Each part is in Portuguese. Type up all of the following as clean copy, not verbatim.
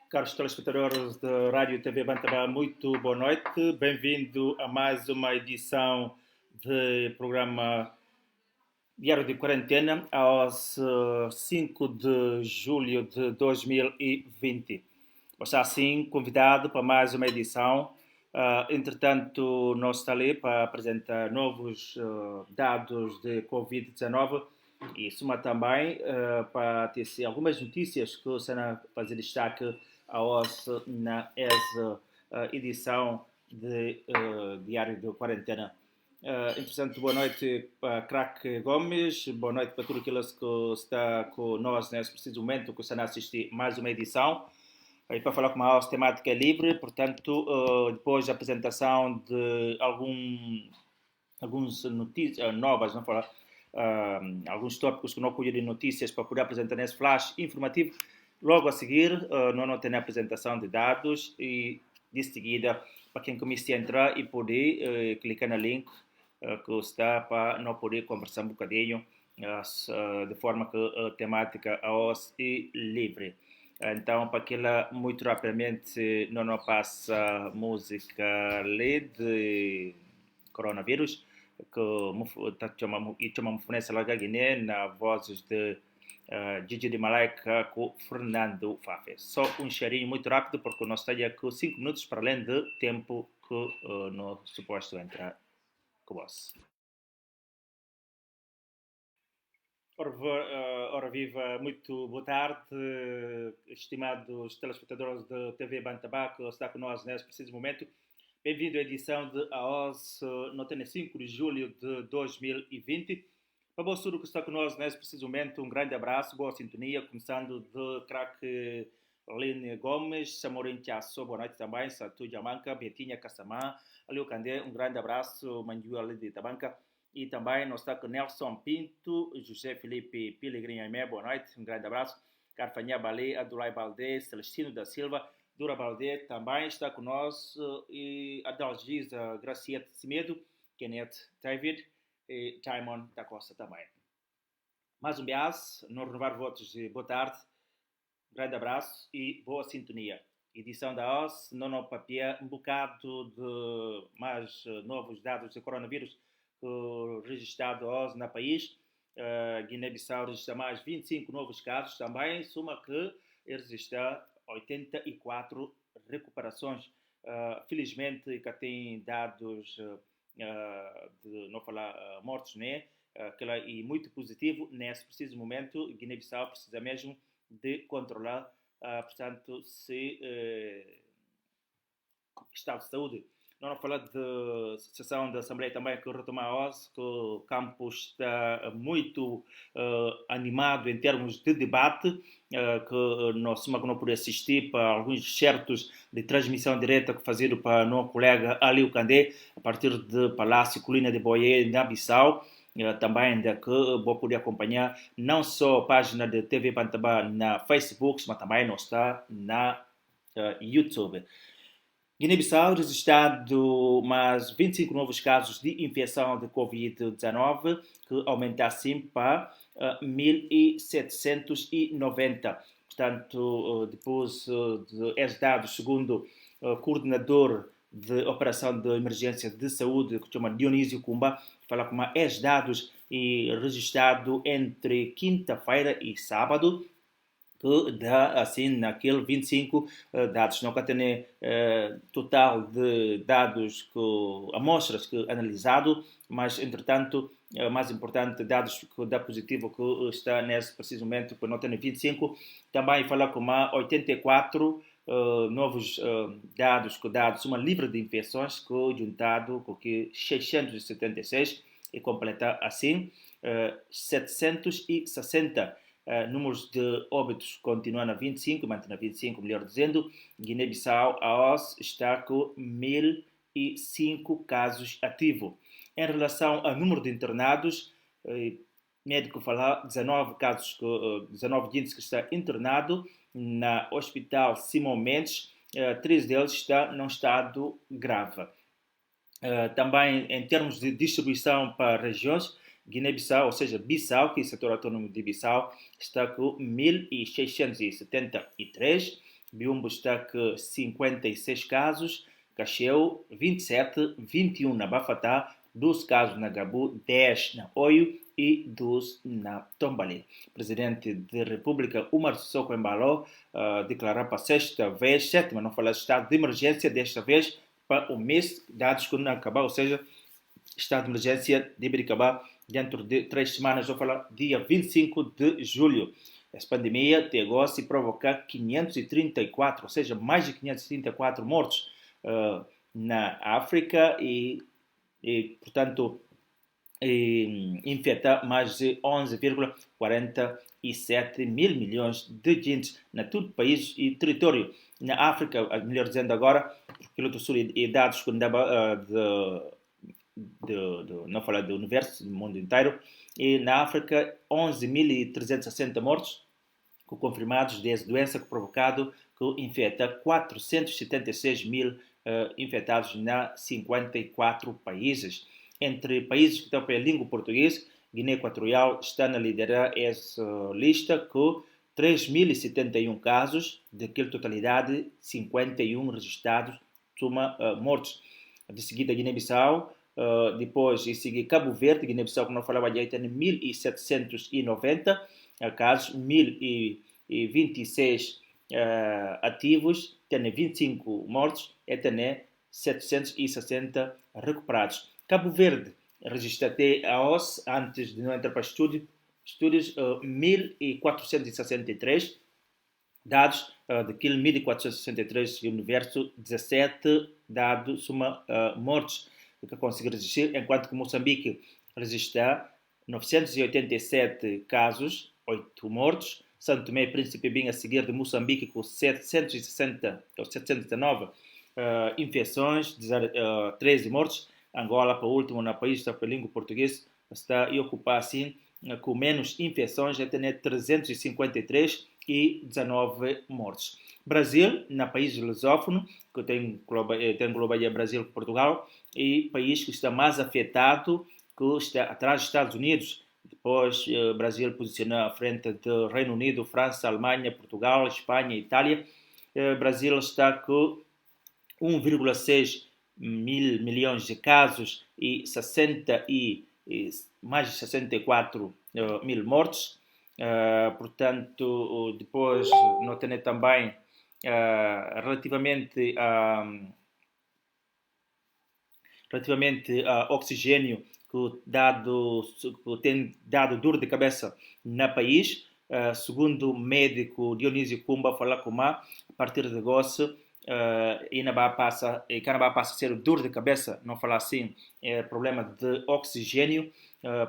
Caros telespectadores da Rádio e TV Bantaba, muito boa noite. Bem-vindo a mais uma edição do programa Diário de Quarentena, aos 5 de julho de 2020. Você assim convidado para mais uma edição. Entretanto, nós estamos ali para apresentar novos dados de Covid-19 e suma também para ter algumas notícias que o Senna fazer destaque na edição de Diário de Quarentena. Interessante, boa noite para Crack Gomes, boa noite para tudo aqueles que está com nós nesse preciso momento, que estão a assistir mais uma edição. E para falar com uma temática livre, portanto, depois da apresentação de algumas notícias novas, não falar, alguns tópicos que não colhi de notícias para poder apresentar nesse flash informativo. Logo a seguir, não tem a apresentação de dados e, de seguida, para quem começa a entrar e poder clicar no link que está para não poder conversar um bocadinho de forma que a temática é livre. Então, para aquela, muito rapidamente, não passa música de coronavírus, que chama Mufunesa Laga Guiné, na vozes de Gigi de Malaika com Fernando Fafes. Só um cheirinho muito rápido, porque nós estamos aqui 5 minutos para além do tempo que nós suposto entrar com você. Ora viva, muito boa tarde, estimados telespectadores da TV Bantabá, que está com nós nesse preciso momento. Bem-vindo à edição de AOS, no 5 de julho de 2020. Para você que está com nós nesse preciso momento, um grande abraço, boa sintonia, começando de craque Aline Gomes, Samorim Tiasso, boa noite também, Satu Jamanca, Betinha Kassamã, Aliu Candé, um grande abraço, Manju Ali de Tabanca. E também nós está com Nelson Pinto, José Felipe Pilegrinha Aimé, boa noite, um grande abraço. Carfanha Balé, Adulai Baldé, Celestino da Silva, Dura Baldé também está conosco, e Adalgisa Graciete Cimedo, Kenneth David e Timon da Costa também. Mais um beijo, não renovar votos de boa tarde, grande abraço e boa sintonia. Edição da OS, não papel, um bocado de mais novos dados de coronavírus registrado hoje no país. Guiné-Bissau registra mais 25 novos casos também, soma que registra 84 recuperações. Felizmente, que tem dados de não falar mortos, né? E muito positivo nesse preciso momento. Guiné-Bissau precisa mesmo de controlar, portanto, se estado de saúde. Não falar de sessão da Assembleia também que retoma hoje, que o campo está muito animado em termos de debate, que nós não podemos assistir para alguns certos de transmissão direta que fazido para o nosso colega Aliu Candé, a partir do Palácio Colina de Boé, na Bissau. Também que vou poder acompanhar não só a página de TV Bantabá na Facebook, mas também nós está na YouTube. Guiné-Bissau registrado mais 25 novos casos de infecção de Covid-19, que aumenta assim para 1.790. Portanto, depois de dados, segundo o coordenador de operação de emergência de saúde, que se chama Dionísio Cumba, fala com dados e registrado entre quinta-feira e sábado, que dá, assim, naquele 25 dados. Não tem total de dados, amostras que analisado, mas, entretanto, mais importante, dados que dá positivo que está nesse preciso momento, que não tem 25. Também fala com 84 novos dados, uma livre de infecções, que juntado com que 676 e completa assim 760 números de óbitos continuam a 25, mantém a 25, melhor dizendo. Guiné-Bissau, a OS, está com 1.005 casos ativos. Em relação ao número de internados, médico fala 19 casos, 19 gente que está internado na Hospital Simão Mendes, 3 deles estão num estado grave. Também, em termos de distribuição para regiões, Guiné-Bissau, ou seja, Bissau, que é o setor autônomo de Bissau, está com 1.673. Biombo está com 56 casos, Cacheu 27, 21 na Bafatá, 12 casos na Gabu, 10 na Oio e 12 na Tombalé. O presidente da República, Umar Sissoko Embalo, declarou para sétima, não falar de estado de emergência, desta vez para o mês, dados que não acabar, ou seja, estado de emergência deve acabar dentro de 3 semanas, vou falar dia 25 de julho. Essa pandemia chegou a se provocar 534, ou seja, mais de 534 mortos na África e portanto, infectar mais de 11,47 mil milhões de gente na todo o país e território. Na África, melhor dizendo agora, porque do Sul e dados que andava não falar do universo, do mundo inteiro, e na África 11.360 mortos confirmados dessa doença provocado que infecta 476 mil infectados na 54 países. Entre países que estão pela língua portuguesa, Guiné Equatorial está na liderar essa lista com 3.071 casos, daquela totalidade 51 registrados, soma mortos. De seguida Guiné-Bissau, depois em seguida Cabo Verde, Guiné-Bissau, como eu falava já, tem 1.790 casos, 1.026 ativos, tem 25 mortos e tem 760 recuperados. Cabo Verde registra até a OS, antes de não entrar para estúdios 1.463 dados, daquele 1.463 universo, 17 dados, suma mortes que conseguiram registrar, enquanto que Moçambique registra 987 casos, 8 mortos, São Tomé e Príncipe bem a seguir de Moçambique com 760 ou 719 infecções, 13 mortos. Angola, para o último, no país da língua portuguesa, está a ocupar assim com menos infecções, já tem 353 e 19 mortes. Brasil, na país lusófono, que tem global Brasil e Portugal, e país que está mais afetado, que está atrás dos Estados Unidos. Depois, Brasil posiciona à frente do Reino Unido, França, Alemanha, Portugal, Espanha e Itália. Brasil está com 1,6 mil milhões de casos e mais de 64 mil mortos. Portanto, depois não tem também relativamente a oxigênio que tem dado dor de cabeça no país. Segundo o médico Dionísio Kumba, falar com a partir de agosto, Canadá passa a ser dor de cabeça, não falar assim, problema de oxigênio.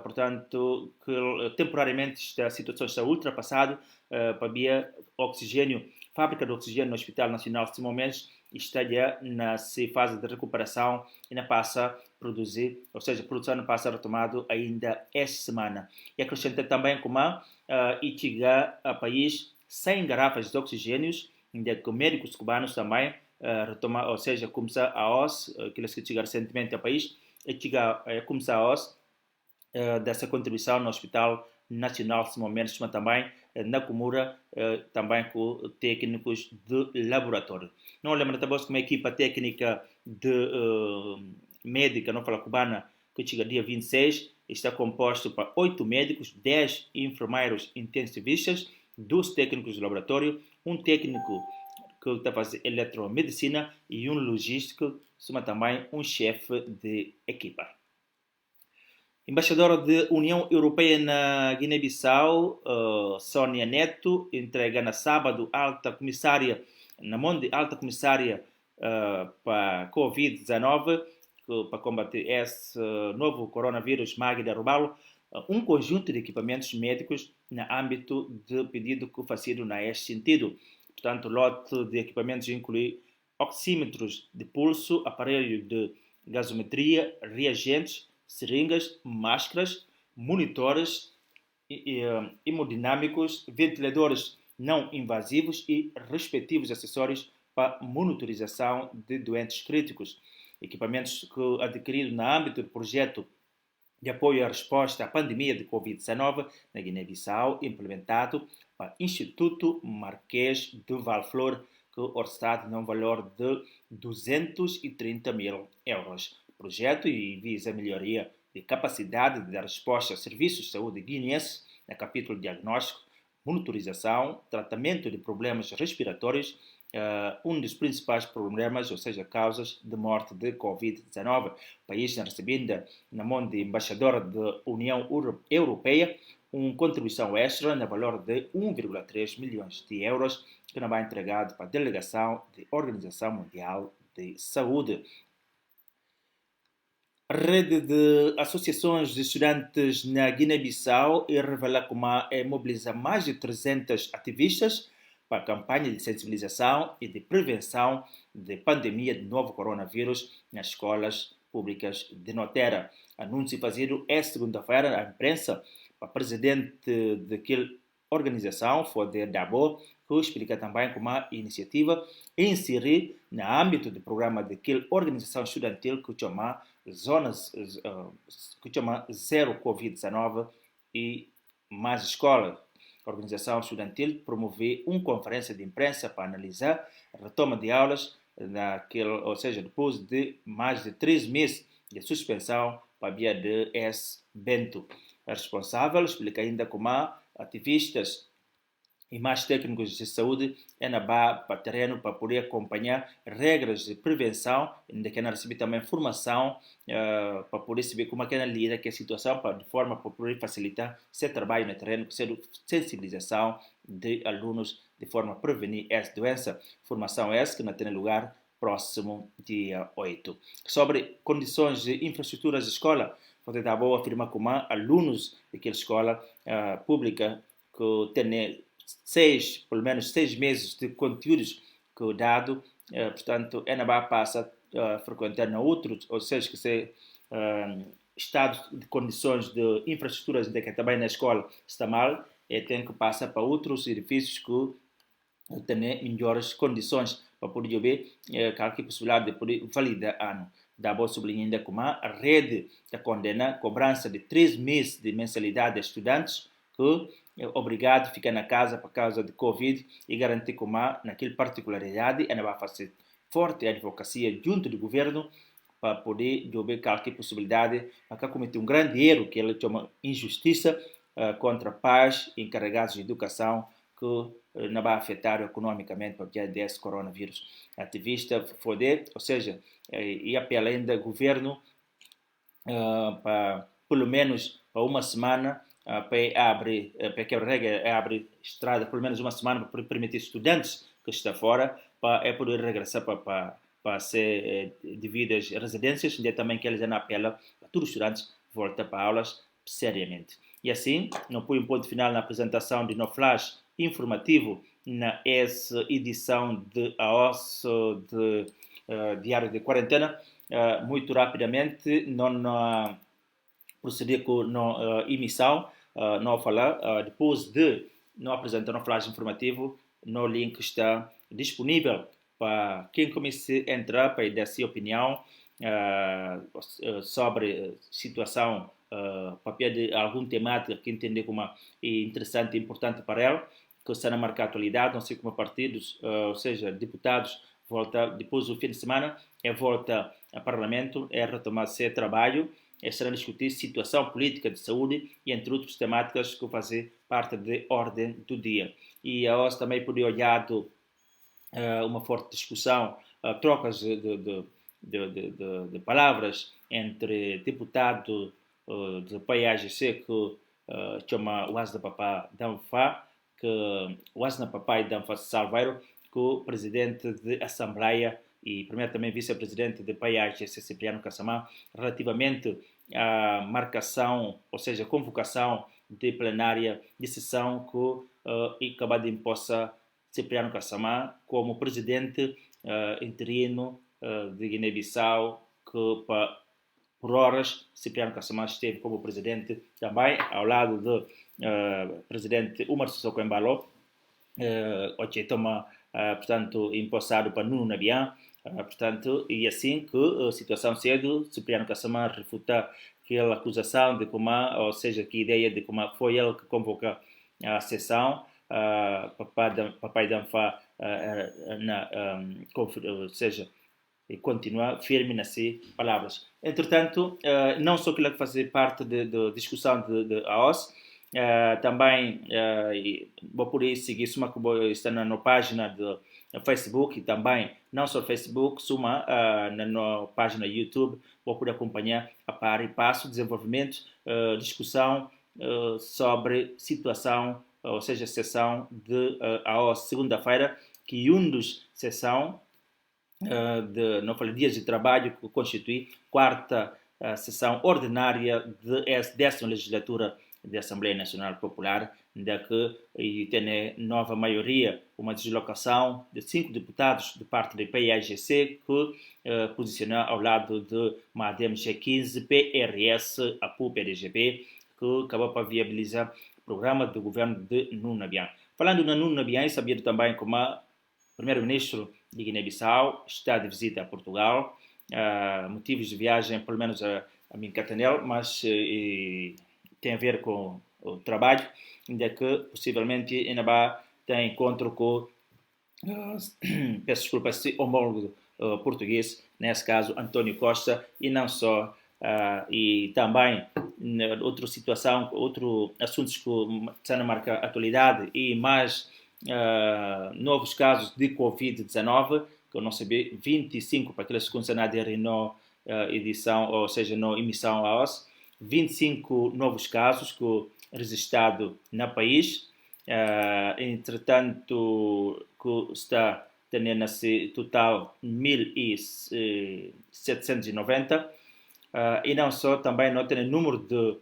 Portanto, que temporariamente a situação está ultrapassada para via oxigênio. Fábrica de oxigênio no Hospital Nacional de Simomenses está já na fase de recuperação e não passa a produzir, ou seja, a produção não passa a retomado ainda esta semana. E acrescenta também como chega a país sem garrafas de oxigênios, ainda que médicos cubanos também retomar, ou seja, começar a OS, aqueles que chegaram recentemente ao país, começar a OS dessa contribuição no Hospital Nacional de Simomenses, mas também na Comura, também com técnicos de laboratório. Não lembro também como a equipa técnica de médica, não fala cubana, que chega dia 26, está composto por 8 médicos, 10 enfermeiros intensivistas, 2 técnicos de laboratório, um técnico que está fazendo eletromedicina e um logístico, mas também um chefe de equipa. Embaixadora da União Europeia na Guiné-Bissau, Sónia Neto, entrega na sábado alta comissária para a Covid-19, para combater esse novo coronavírus, Magda Rubalo, um conjunto de equipamentos médicos no âmbito de pedido que foi feito neste sentido. Portanto, o lote de equipamentos inclui oxímetros de pulso, aparelho de gasometria, reagentes, seringas, máscaras, monitores hemodinâmicos, ventiladores não invasivos e respectivos acessórios para monitorização de doentes críticos. Equipamentos que adquiridos no âmbito do projeto de apoio à resposta à pandemia de Covid-19 na Guiné-Bissau, implementado para o Instituto Marquês de Valflor, que orçado num valor de 230 mil euros. O projeto visa a melhoria de capacidade de dar resposta a serviços de saúde guineenses no capítulo diagnóstico, monitorização, tratamento de problemas respiratórios, um dos principais problemas, ou seja, causas de morte de Covid-19. O país está recebendo, na mão de embaixador da União Europeia, uma contribuição extra no valor de 1,3 milhões de euros, que não vai entregado para a delegação da Organização Mundial de Saúde. A rede de associações de estudantes na Guiné-Bissau revela como mobiliza mais de 300 ativistas para a campanha de sensibilização e de prevenção da pandemia de novo coronavírus nas escolas públicas de Notera. Anúncio fazido esta segunda-feira à imprensa para o presidente daquela organização, Foder Dabo, que explica também como a iniciativa inserir no âmbito do programa daquela organização estudantil que chama Zonas, que chama Zero Covid-19 e mais escola. A organização estudantil promoveu uma conferência de imprensa para analisar a retoma de aulas, ou seja, depois de mais de 3 meses de suspensão para a via de esse evento. A responsável explica ainda como ativistas e mais técnicos de saúde para o terreno para poder acompanhar regras de prevenção, ainda que receber também formação para poder saber como é que lida com a situação, de forma para poder facilitar seu trabalho no terreno, sendo sensibilização de alunos de forma a prevenir essa doença. Formação essa que não tem lugar próximo dia 8. Sobre condições de infraestruturas de escola, Foder Dabo afirma como alunos daquela escola pública que tem pelo menos 6 meses de conteúdos que o dado, portanto, ainda passa a frequentar na outros, ou seja, que se estado de condições de infraestruturas de que também na escola está mal, tem que passar para outros edifícios que têm melhores condições para poder ver qualquer possibilidade de poder validar ano. Dabo sublinha ainda como a rede da condena cobrança de 3 meses de mensalidade a estudantes que é obrigado a ficar na casa por causa de Covid e garantir como naquela particularidade ainda vai fazer forte advocacia junto do governo para poder ver qualquer possibilidade para cometer um grande erro que ele chama injustiça contra pais encarregados de educação que não vai afetar economicamente para o desse coronavírus. Ativista Foder, ou seja, e apela ainda ao governo para pelo menos para uma semana para que a regra abre estrada por menos uma semana para permitir estudantes que estão fora para poder regressar para ser devidas residências, e também que eles não apelam para todos os estudantes voltar para aulas seriamente. E assim, não põe um ponto final na apresentação de no flash informativo na essa edição de AOS de Diário de Quarentena. Muito rapidamente, não proceder com a emissão, não falar, depois de não apresentar um flash informativo, no link está disponível para quem comece a entrar para dar sua opinião sobre a situação, papel de alguma temática que entender como é interessante e importante para ela, que está na marca atualidade, não sei como partidos, ou seja, deputados, volta depois do fim de semana, volta ao Parlamento, retomar seu trabalho, será discutir situação política de saúde e entre outras temáticas que fazem parte da ordem do dia. E hoje também podia olhar uma forte discussão, trocas de palavras entre deputado do PAIGC que chama Wasna Papai Danfa, que Wasna Papai Danfa Salveiro, que o presidente da Assembleia e primeiro também vice-presidente de PAIGC Cipriano Kassamá, relativamente à marcação, ou seja, convocação de plenária de sessão que acaba de imposta Cipriano Kassamá como presidente interino de Guiné-Bissau, que por horas Cipriano Kassamá esteve como presidente também, ao lado do presidente Umar Sissoko Embalo, que toma, portanto, impostado para Nuno Nabian, portanto, e assim que a situação cedo, Cipriano Kassamá refuta aquela acusação de como, ou seja, que ideia de como foi ele que convoca a sessão, papai Danfa ou seja, continua firme nessas palavras. Entretanto, não só que fazer parte da discussão de AOS, também vou por isso seguir uma que está na página do Facebook e também não só Facebook, suma na página YouTube, vou poder acompanhar a par e passo desenvolvimento, discussão sobre situação, ou seja, sessão de AOS segunda-feira, que dos sessão não falei, dias de trabalho que constitui quarta sessão ordinária desta legislatura da Assembleia Nacional Popular, da que tem nova maioria, uma deslocação de 5 deputados de parte do PAIGC que posiciona ao lado de MADEM G15, PRS, APU, PDGP, que acabou para viabilizar o programa do governo de Nuno Nabian. Falando na Nuno Nabian, sabia também como primeiro-ministro de Guiné-Bissau está de visita a Portugal, motivos de viagem, pelo menos a mim Catanel, mas tem a ver com o trabalho, ainda que possivelmente ainda vai ter encontro com, peço desculpa, esse homólogo português, nesse caso António Costa, e não só, e também outra situação, outros assuntos que estão na marca atualidade e mais novos casos de Covid-19, que eu não sabia, 25 para aqueles que conseguem aderir na edição, ou seja, na emissão AOS, 25 novos casos que registrados no país, entretanto, que está tendo nesse total 1.790, e não só, também não tem número de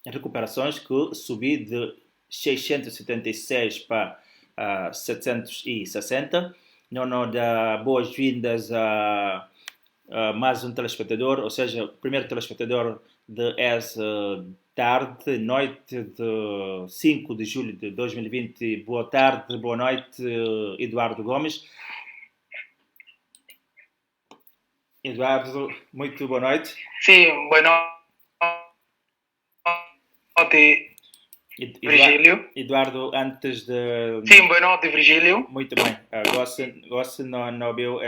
recuperações que subiu de 676 para 760. Não dá boas-vindas a mais um telespectador, ou seja, o primeiro telespectador de essa tarde, noite de 5 de julho de 2020. Boa tarde, boa noite, Eduardo Gomes. Eduardo, muito boa noite. Sim, boa noite, Virgílio. Eduardo, antes de... Sim, boa noite, Virgílio. Muito bem. Gosto não viu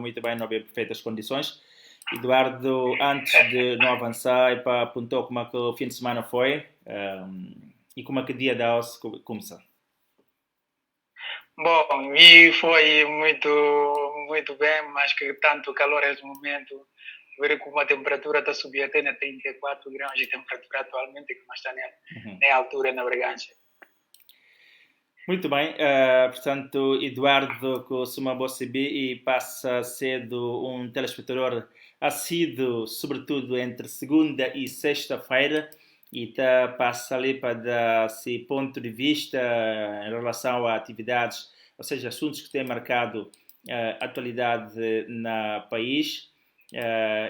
muito bem, não viu perfeitas condições. Eduardo, antes de não avançar, apontou como é que o fim de semana foi e como é que o dia da OS começou. Bom, e foi muito bem, mas que tanto calor nesse momento. Ver como a temperatura está subindo até na 34 graus de temperatura atualmente, que nós está na altura na Bragança. Muito bem, portanto, Eduardo, que se uma boa e passa a ser um telespectador assíduo, sobretudo entre segunda e sexta-feira, e passa ali para dar esse ponto de vista em relação a atividades, ou seja, assuntos que têm marcado atualidade no país.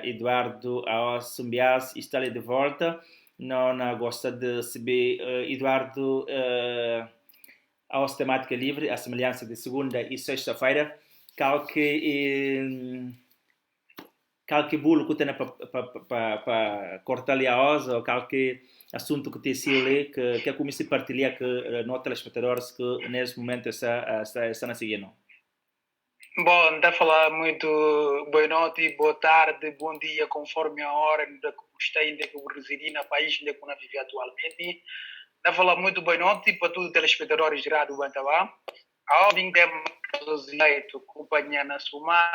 Eduardo Aosumbias está ali de volta. Não gosta de saber, Eduardo, a temática livre, a semelhança de segunda e sexta-feira, qualquer bolo que tenha para cortar ali a osa, ou qualquer assunto que tem sido ali, que comece a partilhar com nossos telespectadores que nesse momento está na seguinte. Bom, está a falar muito boa noite, boa tarde, bom dia, conforme a hora onde está ainda que eu residi no país onde eu vivo atualmente. Está a falar muito boa noite para todos os telespectadores de Rádio Bantabá. A ordem que é companhia na Suma,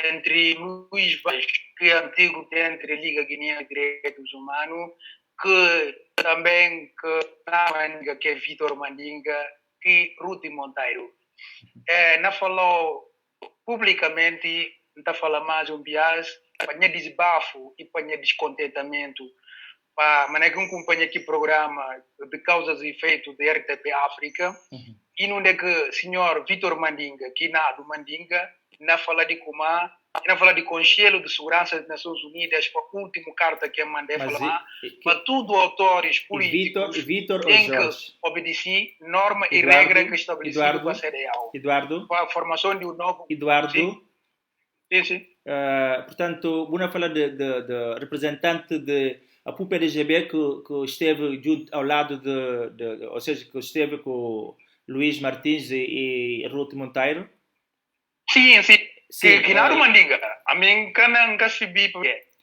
entre Luís Vaz, que é antigo entre a Liga Guineana de Direitos Humanos, que também que é Vitor Mandinga e Ruth Monteiro. Não falou publicamente, não está falando mais um bias, para desabafo e para descontentamento. Mas que acompanha aqui o programa de causas e efeitos da RTP África, e não é que o senhor Vitor Mandinga, que é do Mandinga, não fala de Comá, não fala de Conselho de Segurança das Nações Unidas, para a última carta que eu mandei falar, para tudo autores políticos têm que obedecer norma e regra que estabelecido para a CDAO. Eduardo? Para a formação de um novo... Eduardo? Sim. Portanto, vamos falar de representante da PUP-LGB que esteve junto ao lado ou seja, que esteve com Luís Martins e Ruth Monteiro. Sim. Sim. Que na Mandinga, a mim nunca se bi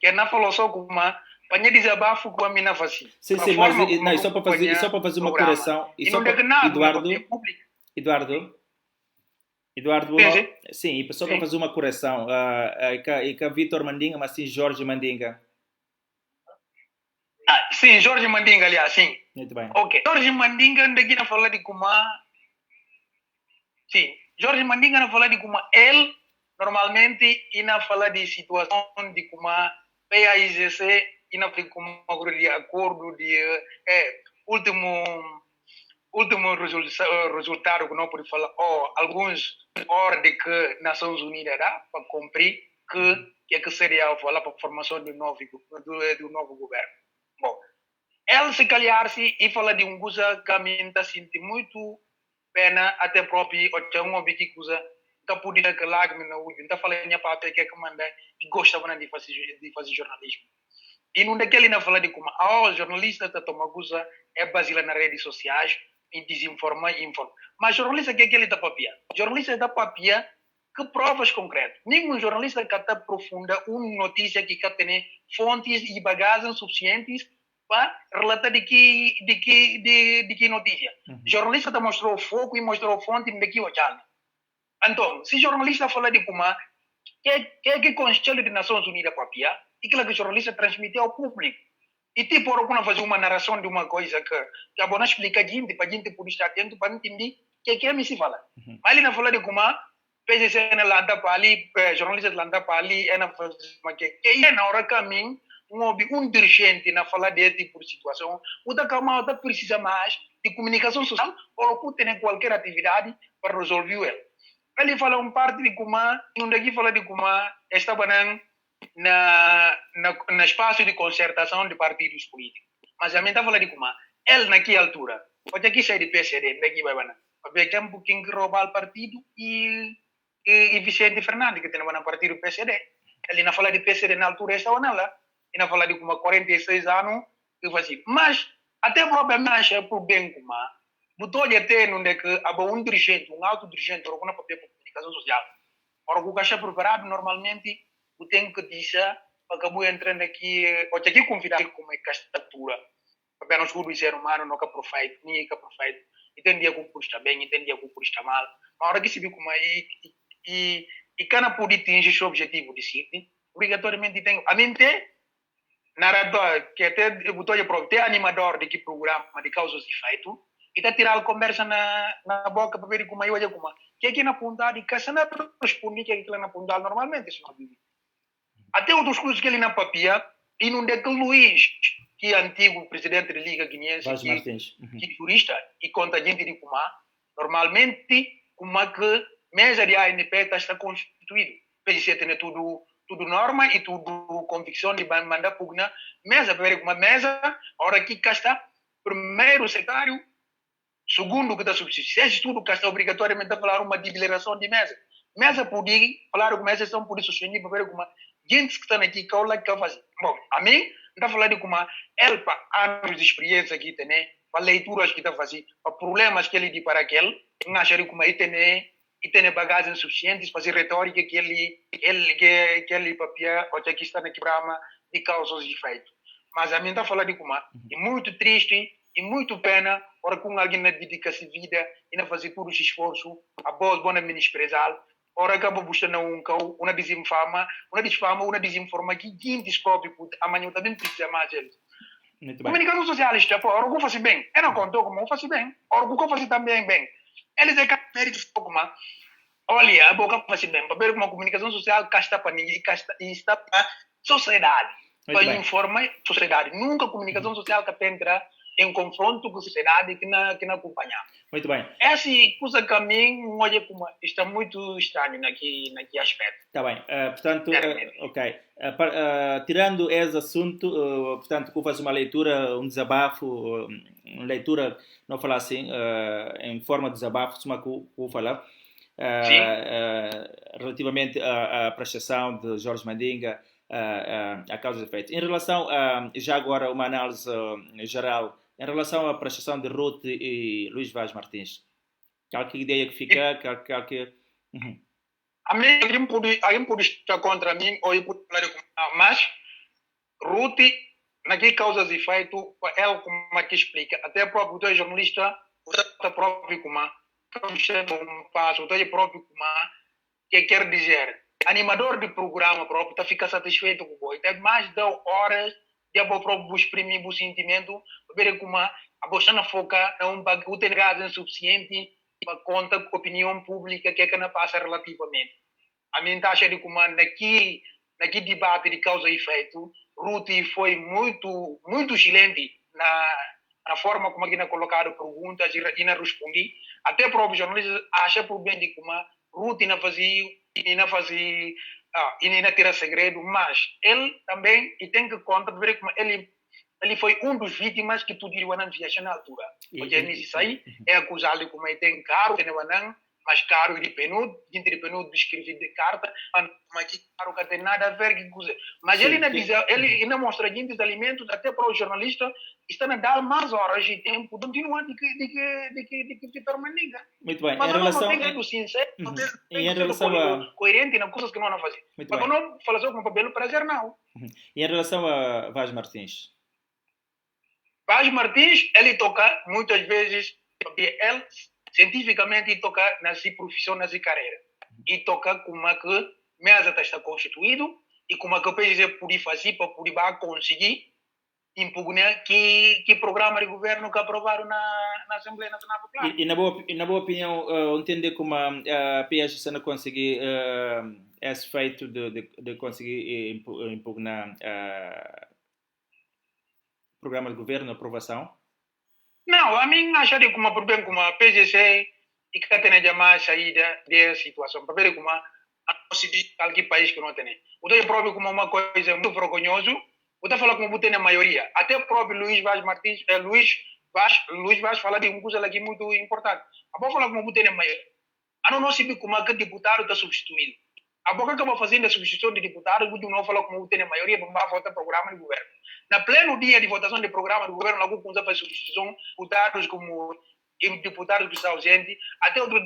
que na falou só com uma panha desabafo com a mina fácil. Sim, mas não, só para fazer uma correção. E não deve nada, Eduardo, sim, e só para fazer uma correção, e que Vitor Mandinga, mas sim Jorge Mandinga. Sim, Jorge Mandinga, aliás, sim. Muito bem. Ok. Jorge Mandinga, daqui na falar de como. Sim, Jorge Mandinga na falar de como ele, normalmente, e na falar de situação de como PAIGC, e na falar de como de acordo de último resultado que não pode falar, alguns ordens que Nações Unidas dá para cumprir, que seria falar para a formação do novo governo. Bom, ele se calhar-se e fala de coisa que a mim está sentindo muito pena, até próprio, o que coisa que podia que lágrima na olho, está falando a parte que manda e gostava de fazer jornalismo. E não daquele na fala de como os jornalistas estão tomando coisa é baseado nas redes sociais e desinforma e informa. Mas jornalista que ele está papia? Jornalista da papia que provas concretas. Nenhum jornalista que está profunda uma notícia que tem fontes e bagagens suficientes para relatar de que notícia. Jornalista está mostrou foco e mostrou fonte de que olhar. Então, se jornalista fala de como que Conselho de Nações Unidas papia, e que o jornalista transmite ao público. E tipo, quando fazer uma narração de uma coisa que a bona explica a gente, para a gente poder estar atento, para entender que é me se fala. Mas ele não fala de como PGC na landa para ali, jornalista de landa para ali, é na fazer que é na hora que a mim, um dirigente na falar de tipo de situação, o da calma precisa mais de comunicação social, ou ter qualquer atividade para resolver ele. Ele fala parte de como, não daqui fala de como estava na espaço de concertação de partidos políticos. Mas a mim está falando de como ele naquela altura, pode aqui sair de PCD, daqui vai banar. Porque é um pouquinho que roubar o partido e Vicente Fernandes, que tem no partido do PCD. Ele não fala de PCD na altura, estava lá. Ele não fala de como 46 anos, que fazia. Mas, até o próprio acha por bem como botou até onde que há um dirigente, um alto dirigente, ou uma papel de comunicação social. Ora, o que acha preparado, normalmente, o tem que dizer, para que eu entrando aqui, ou aqui convidar como é que esta altura, para não ser ser humano, não que aproveita, nem que aproveita, e tem dia que o curso está bem, e tem dia que o curso está mal. Mas hora que se viu como aí, e cada poder atingir seu objetivo de sítio, obrigatoriamente tem, a mente, narrador, que até botou a prova, tem animador de que programa, de causas e efeitos, e está tirando a conversa na boca para ver como eu olho como que aqui na puntada e que se não responde que aquilo na puntada normalmente isso não vive. Até outros coisas que ele na papia e não é que Luís, que é antigo presidente da Liga Guineense, que é jurista e conta gente de como normalmente como que mesa de ANP está constituído. PGC tem tudo norma e tudo convicção de mandar pugna mesa para ver como mesa, hora que cá está primeiro secretário. Segundo, que está subsistência, tudo que está obrigatoriamente a falar uma deliberação de mesa. Mesa podia falar que mesa são por isso sustenir para ver como gente que está aqui, que aula que faz. Bom, a mim, está falando de como ele, para anos de experiência que tem, para leituras que está fazendo, para problemas que ele diz para aquele, não acha como ele tem bagagens suficientes para fazer retórica que ele papia, ou que está na quebrama de causas de efeito. Mas a mim está falando de como é muito triste e muito pena, ora com alguém na dedica-se vida e na fazer todo esse esforço, a voz boa menosprezá-lo, ora acaba buscando uma desinforma que gente próprio, amanhã também precisa mais deles. Comunicação socialista, ora o que faz bem, eu não contou como eu faço bem, ora o que faz também bem. Eles é mérito pouco mais. Olha, a boca faz bem, para ver como a comunicação social está para ninguém e está para a sociedade, para informar a sociedade. Nunca a comunicação social que entra em confronto com a sociedade que não acompanha. Muito bem. Essa coisa que a mim olha como está muito estranho naquele aspecto. Está bem. Portanto, ok. Tirando esse assunto, portanto, que faz uma leitura, um desabafo, uma leitura, não falar assim, em forma de desabafo, mas que falar. relativamente à prestação de Jorge Mandinga, a causa e efeitos. Em relação já agora uma análise geral, em relação à prestação de Ruth e Luís Vaz Martins, qual que ideia que fica, qual que... Uhum. A mim, alguém pode estar contra mim ou eu pode falar com mas Ruth, naquele causas e efeito, ela como é que explica, até o próprio jornalista, o próprio como um passo, o próprio como que quer dizer, animador de programa próprio, está ficar satisfeito com o boi, tem mais de horas de a próprio exprimir o sentimento, ver como a bolsa foca é um bagulho tem gás insuficiente para conta com a opinião pública que é que não passa relativamente. A minha taxa de comando naquele debate de causa e efeito, Ruth foi muito excelente na forma como aqui na colocado perguntas e na respondi. Até o próprio jornalista acha por bem de como Ruth não fazia e não tira segredo, mas ele também e tem que contar ver como ele foi um dos vítimas que tu diriam na viagem na altura. Porque nisso aí é acusado de como ele tem caro, tem mas caro de penudo, de penudo escrever de carta, mas que caro que tem nada a ver com coisa. Mas ele não diz, ele não mostra gente de alimentos até para o jornalista está a dar mais horas de tempo continua de que Vitor Mandinga. Muito bem. Mas em relação não tem que sincero, em relação a coerente nas coisas que não fazer. Muito mas bem. não fala só com papel prazer não. E em relação a Vaz Martins? Vaz Martins, ele toca muitas vezes, porque ele cientificamente toca nas profissões, nas carreiras. E toca como é que mesa está constituído e como é que o PGZ pode fazer para poder conseguir impugnar que programa de governo que aprovaram na Assembleia Nacional Popular. E na boa opinião, entender como a PGC não conseguir esse feito de conseguir impugnar programa de governo, aprovação? Não, a mim acho que como problema como a PGC e que tem a mais saída dessa situação. Para ver como a qualquer país que não tem. O que é próprio como uma coisa muito vergonhosa. Eu estou falando como tem a maioria. Até o próprio Luís Vaz Martins, Luís Vaz fala de uma coisa aqui muito importante. A boca fala como tem a maioria. A não sabe como é que o deputado está substituído. A boca acaba fazendo a substituição de deputado, o não fala como tem a maioria para votar programa de governo. Na pleno dia de votação de programa de governo, algum coisa faz substituição, deputados como deputados que estão ausentes, até outros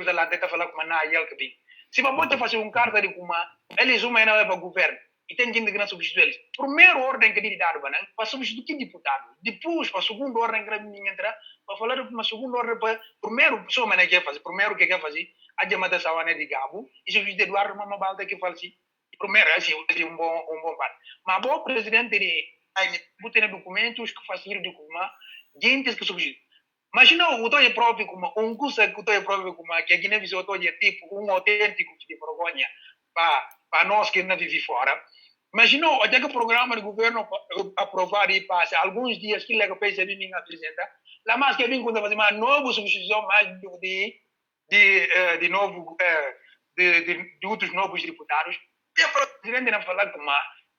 da Lateta falar como na ele que tem. Se você pode fazer um carta de como eles uma ainda para o governo, e tem gente que não substitui eles. Primeiro ordem que ele dá para substituir deputado. Depois, para a segunda ordem que ele entra, para falar de uma segunda ordem, para primeiro, só o que quer fazer, primeiro que quer fazer, a chamada Sawane de Gabo, e se o Eduardo Mamabalda que fala assim, primeiro, assim, um bom par. Mas o presidente de ter documentos que facilitam de como, gente que substitui. Imagina o Toye próprio como um curso que o Toye próprio como que aqui não visou Toye tipo um autêntico de vergonha para nós que não vivemos fora. Imagina até que o programa do governo aprovar e passa alguns dias que o PSB me apresenta, lá mais que vem quando fazer uma nova substituição mais de novo de outros novos deputados. E o presidente não falar com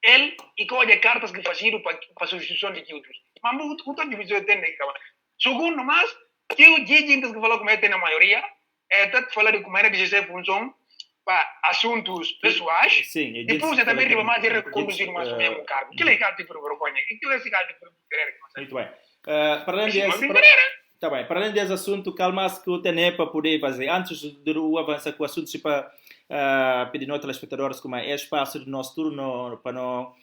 ele e com as cartas que faziam para substituição de outros. Mas muita divisão tem que segundo, mas que o gente que falou como é tem na maioria, tanto falar de como era de exercer função para assuntos pessoais, sim, depois você também vai mais reconduzir mais o mesmo cargo. Que legal tipo de vergonha, que legal tipo de querer. Muito bem. Para além desse, tá bem. Para além desse assunto, calma-se que o TNE para poder fazer. Antes de avançar com o assunto, para pedir nota aos espectadores como é espaço do nosso turno para não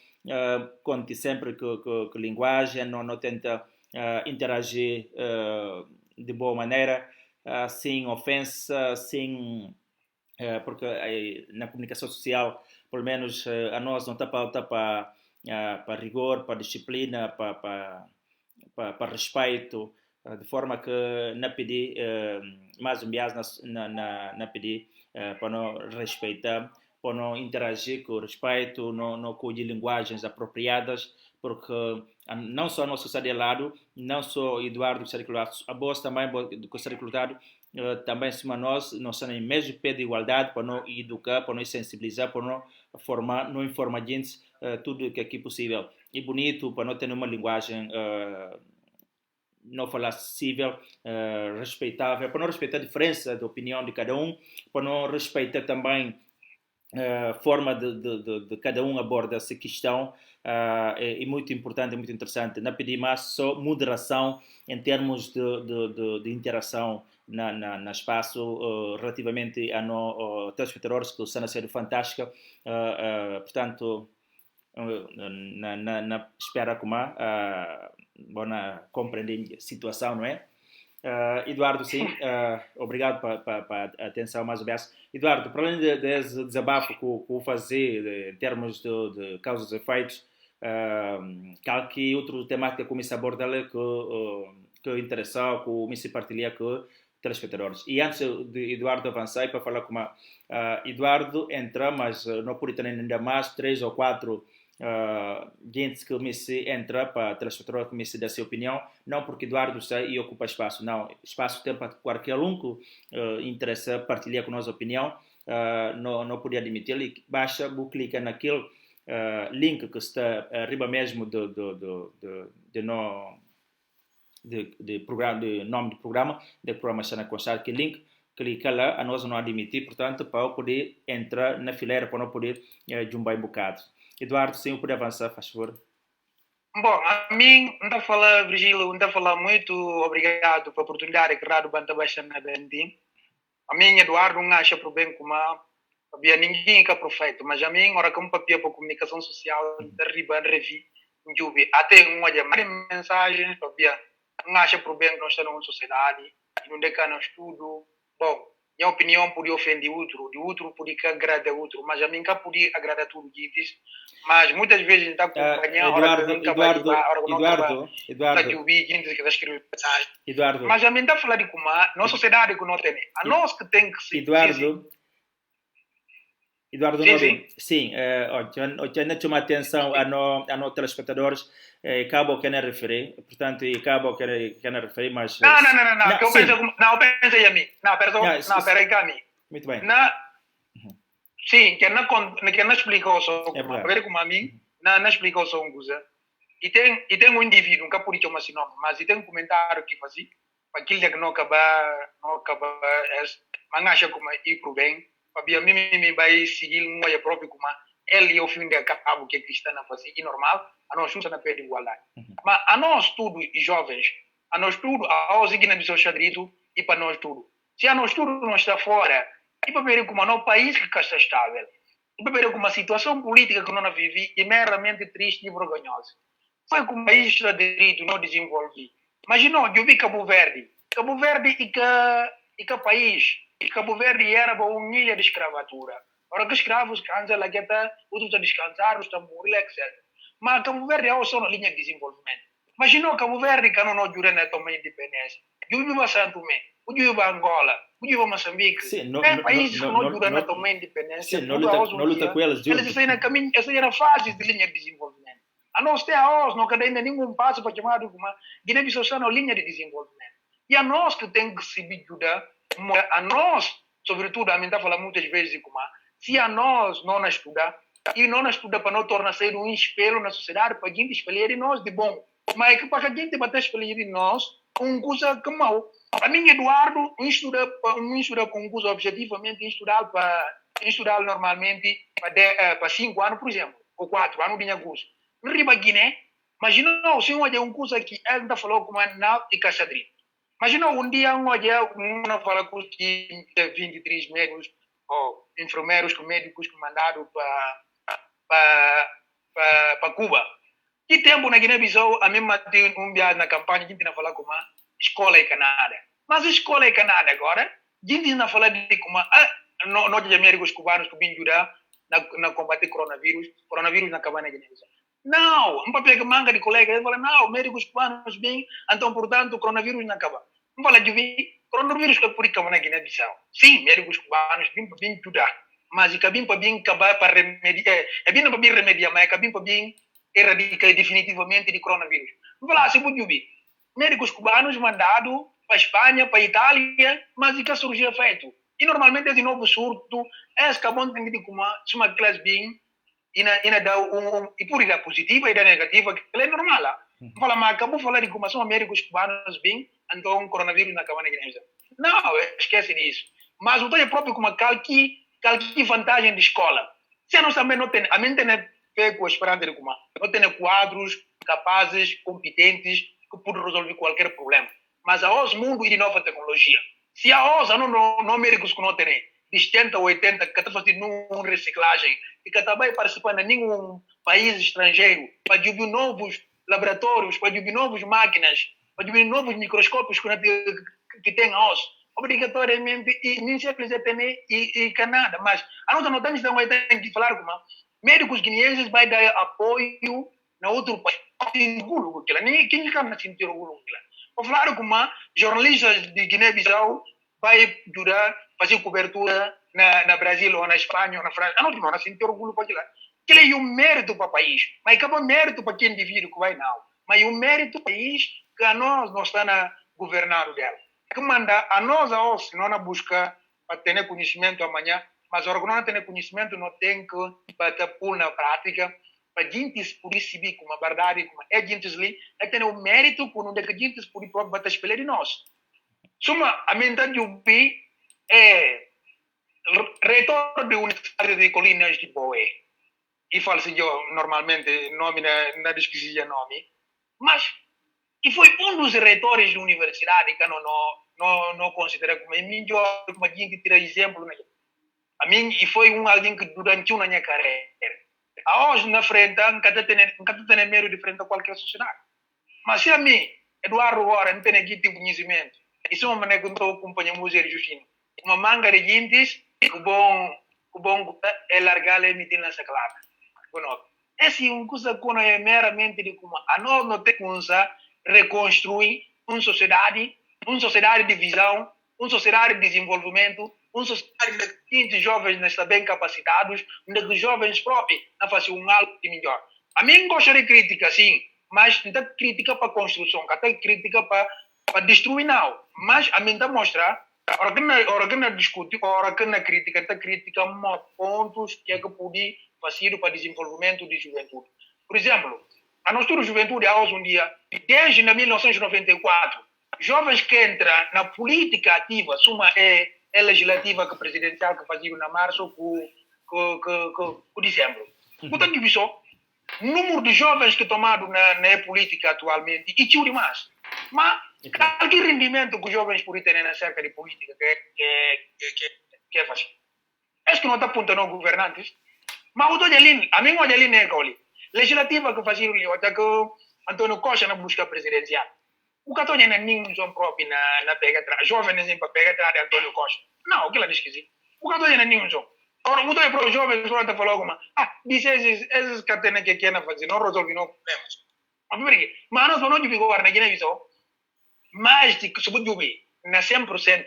conte sempre que linguagem, não tenta interagir de boa maneira, sem ofensa, sem porque na comunicação social, pelo menos a nós não está para rigor, para disciplina, para respeito, de forma que não pedir mais um bias na pedir para não respeitar, para não interagir com respeito, não colher linguagens apropriadas, porque não só a nossa sociedade de lado, não só Eduardo que está recrutado, a voz também que está recrutado, também cima nós estamos em mesmo pé de igualdade para não educar, para não sensibilizar, para não formar, não informar gente tudo que aqui é possível. E bonito para não ter uma linguagem não falar acessível, respeitável, para não respeitar a diferença de opinião de cada um, para não respeitar também a forma de cada um aborda essa questão. É muito importante, é muito interessante. Não pedir mais só moderação em termos de interação na espaço relativamente a no telespectadores que estão a ser fantástica. Portanto, na espera como bona compreender a situação, não é? Eduardo, sim, obrigado pela atenção mais uma vez. Eduardo, para além desse desabafo que eu fazer em termos de causas e efeitos, qualquer outra temática que comecei a abordar que interessou, que comecei a partilhar com telespectadores. E antes de Eduardo avançar, para falar com Eduardo entra, mas não pode ter ainda mais 3 ou 4 gente que comece a entrar para telespectador que comece a dar sua opinião, não porque Eduardo sai e ocupa espaço, não, espaço tem para qualquer um que interessa partilhar com nós a opinião, não podia admitir, basta clicar naquele link que está arriba mesmo de programa, de nome do programa Sana Constar, que link clica lá, a nós não admitir, portanto, para poder entrar na fileira, para não poder jumbar um bocado. Eduardo, sim, eu poder avançar, faz favor. Bom, a mim, não está a falar, Virgílio, não está a falar muito, obrigado pela oportunidade que Rado Banta Baixa na Bendi. A mim, Eduardo, não acha por bem como havia ninguém que é profeta, mas a mim, hora que eu papia para a comunicação social, derriba, revi, até uma mensagem, havia, não acha por bem que nós estamos numa sociedade, não decana estudo, bom, minha opinião podia ofender o outro podia agradar o outro, mas a mim nunca podia agradar tudo que diz, mas muitas vezes está acompanhando Eduardo, mas a mim está a falar de como na sociedade que nós temos, a nós que tem que ser Eduardo, sim, eu chamo a atenção a nós telespectadores, acabo que não referir, portanto, acabo que não referir, mas... Não, eu pensei a mim, peraí, a mim. Muito bem. Sim, que não explicou só, a ver como a mim, não explicou só uma coisa, e tem um indivíduo, nunca pode chamar assim nome, mas tem um comentário que fazia, aquilo que não acaba, mas acha como ir para o bem, a mim vai seguir uma própria como ele e o fim de cabo que cristã fazia, e normal, a nós não na pé de igualdade. Mas a nós tudo, e jovens, a nós tudo, a nós que não do direito, e para nós tudo. Se a nós tudo não está fora, e para ver como no país que está estável, e para ver como a situação política que nós vivemos é meramente triste e vergonhosa. Foi como o país de direito não desenvolve. Imagina, eu vi Cabo Verde e que país, e Cabo Verde era uma ilha de escravatura. Ora que escravos cansam, lá que está, outros a descansar, estão a morrer, etc. Mas Cabo Verde é só na linha de desenvolvimento. Imagina Cabo Verde que não ajuda na tomar independência. Eu vivo a Santo Tomé, eu vivo a Angola, eu vivo a Moçambique. É países que não ajudam na tomar independência. Não luta com eles. Eles saem na caminho, essa era a fase de linha de desenvolvimento. A nós tem a nós, não quer ainda nenhum passo para chamar de uma Guiné-Bissau está na linha de desenvolvimento. E a nós que tem que se ajudar, a nós, sobretudo, a mim está falando muitas vezes como se a nós não estudar, e não estudar para não tornar-se um espelho na sociedade, para a gente espelhar em nós de bom. Mas é que para a gente bater espelhar em nós, uma coisa que mal. Para mim, Eduardo, estuda com um coisa objetivamente, estudar normalmente para 5 anos, por exemplo, ou 4 anos de curso. No Riba Guiné, imagina se um curso que ele está falando como não e caçadrinho. Imagina um dia uma fala com 23 médicos, ou enfermeiros, médicos que mandaram para Cuba. Que tempo na Guiné-Bissau, a mesma tem viagem na campanha, a gente não fala como escola e Canadá. Mas a escola e Canadá agora, a gente não fala de como nós de médicos cubanos que vêm ajudar na combater coronavírus na cabana Guiné-Bissau. Não, um papel que manga de colega, ele fala, não, médicos cubanos vêm, então, portanto, o coronavírus não acaba. Não fala de vir, coronavírus que é por aí na Guiné-Bissau. Sim, médicos cubanos vêm ajudar, mas é bem para vir acabar para remediar, é bem para vir remediar, mas é bem para vir erradicar definitivamente de coronavírus. Não fala assim, pode vir. Médicos cubanos mandados para a Espanha, para a Itália, mas que surgiu efeito. E normalmente esse novo surto, esse que tem que como uma classe bem, e por ir positiva e da negativa, que é normal. Fala, mas acabou de falar de como são médicos cubanos bem, então o coronavírus não acaba na Guiné-Bissau. Não, esquece disso. Mas o é próprio como calque vantagem de escola. Se nós também não tem, a mim tem pego a esperança de como não tem quadros capazes, competentes, que podem resolver qualquer problema. Mas a OS mundo e de nova tecnologia. Se a OS não médicos que não tem, de 70 ou 80, que está fazendo uma reciclagem, e que também participando em nenhum país estrangeiro, para descobrir novos laboratórios, para descobrir novas máquinas, para descobrir novos microscópios que tem a OS, obrigatoriamente, e nem sempre e Canadá. Mas a nós não temos que falar com médicos guineenses vai dar apoio na outro país. Ninguém quem fica na cintura para falar com jornalistas de Guiné-Bissau vai durar fazer cobertura na Brasil ou na Espanha ou na França. Não, não, assim, tem orgulho para aquilo. Aquilo é um mérito para o país, mas acaba mérito para quem indivíduo que vai não. Mas o mérito do país que a nós não está na governar dela. Que manda a nós não na busca para ter conhecimento amanhã, mas a hora que não tem conhecimento não tem que bater pôr na prática para gente poder saber como a verdade, como é gente ali, é ter o mérito por não ter que gente poder próprio bater espelho de nós. Suma, a mentalidade do PI é reitor de Universidade de Colinas de Boé. E falo-se eu normalmente nome na descrição nome, mas e foi um dos reitores da universidade que não considera como melhor, como a gente tira exemplo. Né? A mim, e foi alguém que durante uma minha carreira, a hoje na frente, nunca tem medo de frente a qualquer sociedade. Mas se a mim, Eduardo agora, não tem aqui conhecimento, isso é uma maneira que eu estou acompanhando o Museu de Justino. Uma manga de gente que bom é largar e emitir nessa clara. Essa é uma coisa que é meramente de como a nós não temos que reconstruir uma sociedade de visão, uma sociedade de desenvolvimento, uma sociedade de jovens não estão bem capacitados, onde os jovens próprios não fazem algo de melhor. A mim gosta de crítica, sim, mas não tem crítica para construção, não tem crítica para destruir, não. Mas a mim está mostrar, a hora que não discute, a hora que não critica, está crítica pontos que é que pode fazer para desenvolvimento de juventude. Por exemplo, a nossa juventude há hoje um dia, desde 1994, jovens que entram na política ativa, suma é legislativa que presidencial que faziam na março com dezembro. Portanto, visto o número de jovens que tomado na política atualmente e tio demais. Mas qualquer rendimento que os jovens podem ter na cerca de política que é fácil. Acho que não está apontando aos governantes. Mas o Dodelin, a mim o Dodelin é que legislativa que faziam até que Antônio Costa na busca presidencial. O que não é nenhum som próprio na pega atrás. Jovens para pega atrás de Antônio Costa. Não, aquilo é esquisito. O que não é nenhum som. Ora, o é para os jovens, o que falou alguma. Disse esses que têm que querem fazer, não resolvem não problemas. Mas nós não devemos na Guiné-Bissau, mais de que se pode na 100%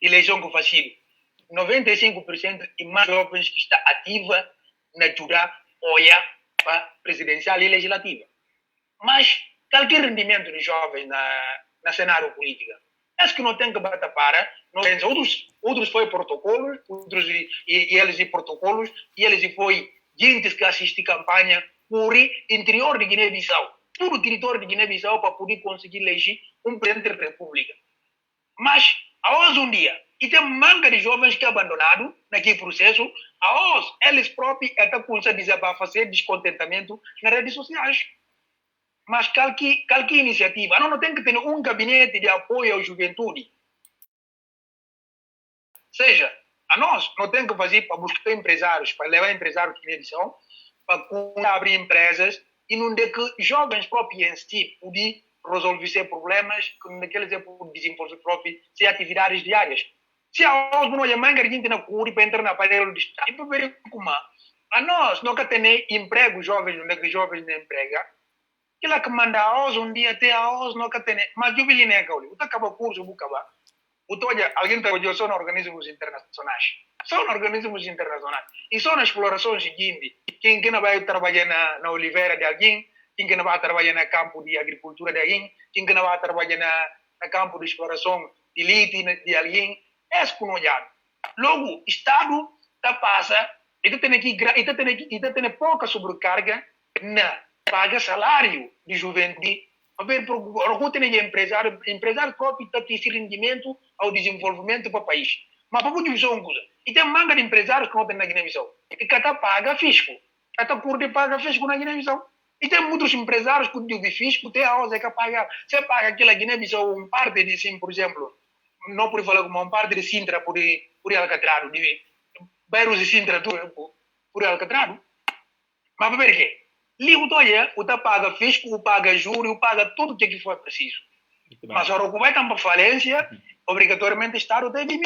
eleição que faziam, 95% e mais jovens que está ativa na jura olha para presidencial e legislativa. Mas qualquer rendimento de jovens na cenário político, acho que não tem que bater para. Outros foi protocolos, outros e eles e protocolos, e eles foi gente que assiste campanha por interior de Guiné-Bissau, todo o território de Guiné-Bissau para poder conseguir eleger um presidente da República. Mas, a hoje um dia, e tem manga de jovens que abandonaram naquele processo, a hoje eles próprios estão com essa fazer descontentamento nas redes sociais. Mas qualquer iniciativa, não tem que ter um gabinete de apoio à juventude. Seja, a nós não tem que fazer para buscar empresários, para levar empresários de edição, para abrir empresas e não de que jovens próprios em si podem resolver seus problemas, que naqueles é por desenvolver próprios suas atividades diárias. Se a nós não é manga de gente na cura para entrar na aparelho de Estado, e para ver como a nós não tem emprego jovens, não é que jovens não empregam, aquela que manda a OS um dia até a OS não tem, mas eu vi nem o que acaba o curso, o acaba. Alguém trabalhou só em organismos internacionais. Só em organismos internacionais. E só na exploração seguinte. Quem não vai trabalhar na oliveira de alguém, quem não vai trabalhar no campo de agricultura de alguém, quem não vai trabalhar no campo de exploração de lítio de alguém, é escolhido. Logo, o Estado passa e tem pouca sobrecarga na paga salário de juventude, a ver, porque tem empresário próprio está a esse rendimento ao desenvolvimento para o país. Mas para poder dizer uma coisa, e tem manga de empresários que não tem na Guiné-Bissau, e que está paga fisco, está por paga fisco na Guiné-Bissau. E tem muitos empresários que dizem fisco, tem a OSE que paga, você paga aquela Guiné-Bissau, um parte de, sim, por exemplo, não por falar como um parte de Sintra por Alcatrado, de Beirut e Sintra por Alcatrado. Mas para ver quê? Ali o paga fisco, o paga júri, o paga tudo o que for preciso. Mas a hora que vai para falência, obrigatoriamente o Estado tem de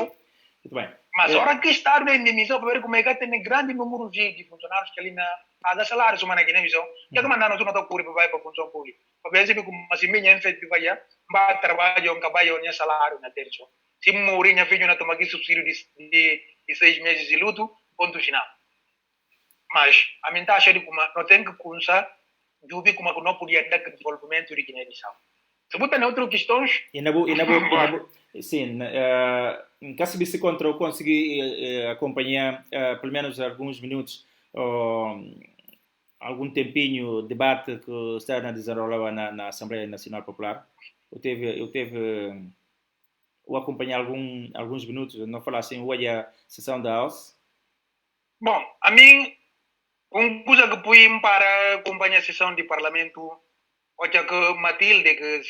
Mas a hora que o Estado tem de para ver como é que tem grande número de funcionários que ali na paga salário, semana aqui na missão, já que mandar não está curi para função pública. Para ver se como assim minha feito vai vai trabalho, um trabalho nem salário na terça. Se Mourinho filho na toma aqui subsídio de 6 meses de luto, ponto final. Mas a minha taxa de como não tem que começar de como não podia dar desenvolvimento de Guiné-Bissau. Se botar em outras questões... Sim, em caso de se contra, eu consegui acompanhar pelo menos alguns minutos, algum tempinho, debate que está a desenrolar na Assembleia Nacional Popular. Eu acompanhei alguns minutos, não falar assim, hoje a sessão da House. Bom, a mim, uma coisa que fui para acompanhar a sessão de Parlamento, olha que Matilde, que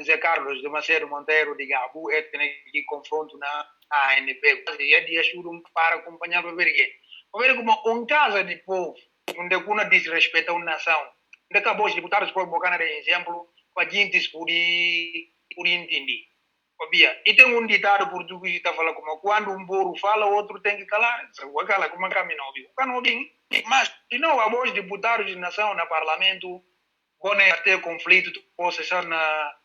Zé Carlos de Macedo Monteiro de Gabu, tem que confronto na ANP. E é de ajuda para acompanhar para ver quê. Para ver como casa de povo, onde uma desrespeita uma nação, onde acabou os deputados por bocar de exemplo, para gente por entender. E tem um ditado português que está falando como quando um burro fala, o outro tem que calar. O cala como caminho não ouve. Mas se não há os deputados de nação no parlamento, vão ter conflito, possessão na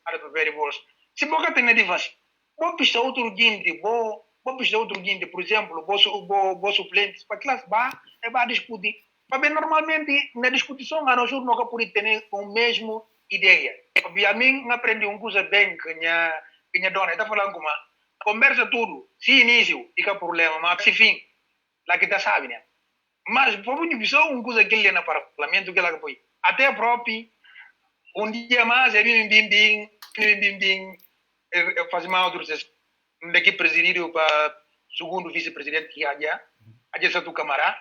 área do vereadores. Se você tem de fazer, vou pisar outro gente, por exemplo, vou suplente, para classe baixa, vai discutir. Mas normalmente, na discussão, nós não podemos ter a mesma ideia. A mim, aprendi uma coisa bem que minha dona está falando como conversa tudo, se início, fica problema, mas se fim, lá que está sabe, né? Mas, por uma divisão, uma coisa que ele no parlamento, que ela foi, até próprio, um dia mais, eu faço uma outra sessão, daqui presidido para segundo vice-presidente que há essa Câmara,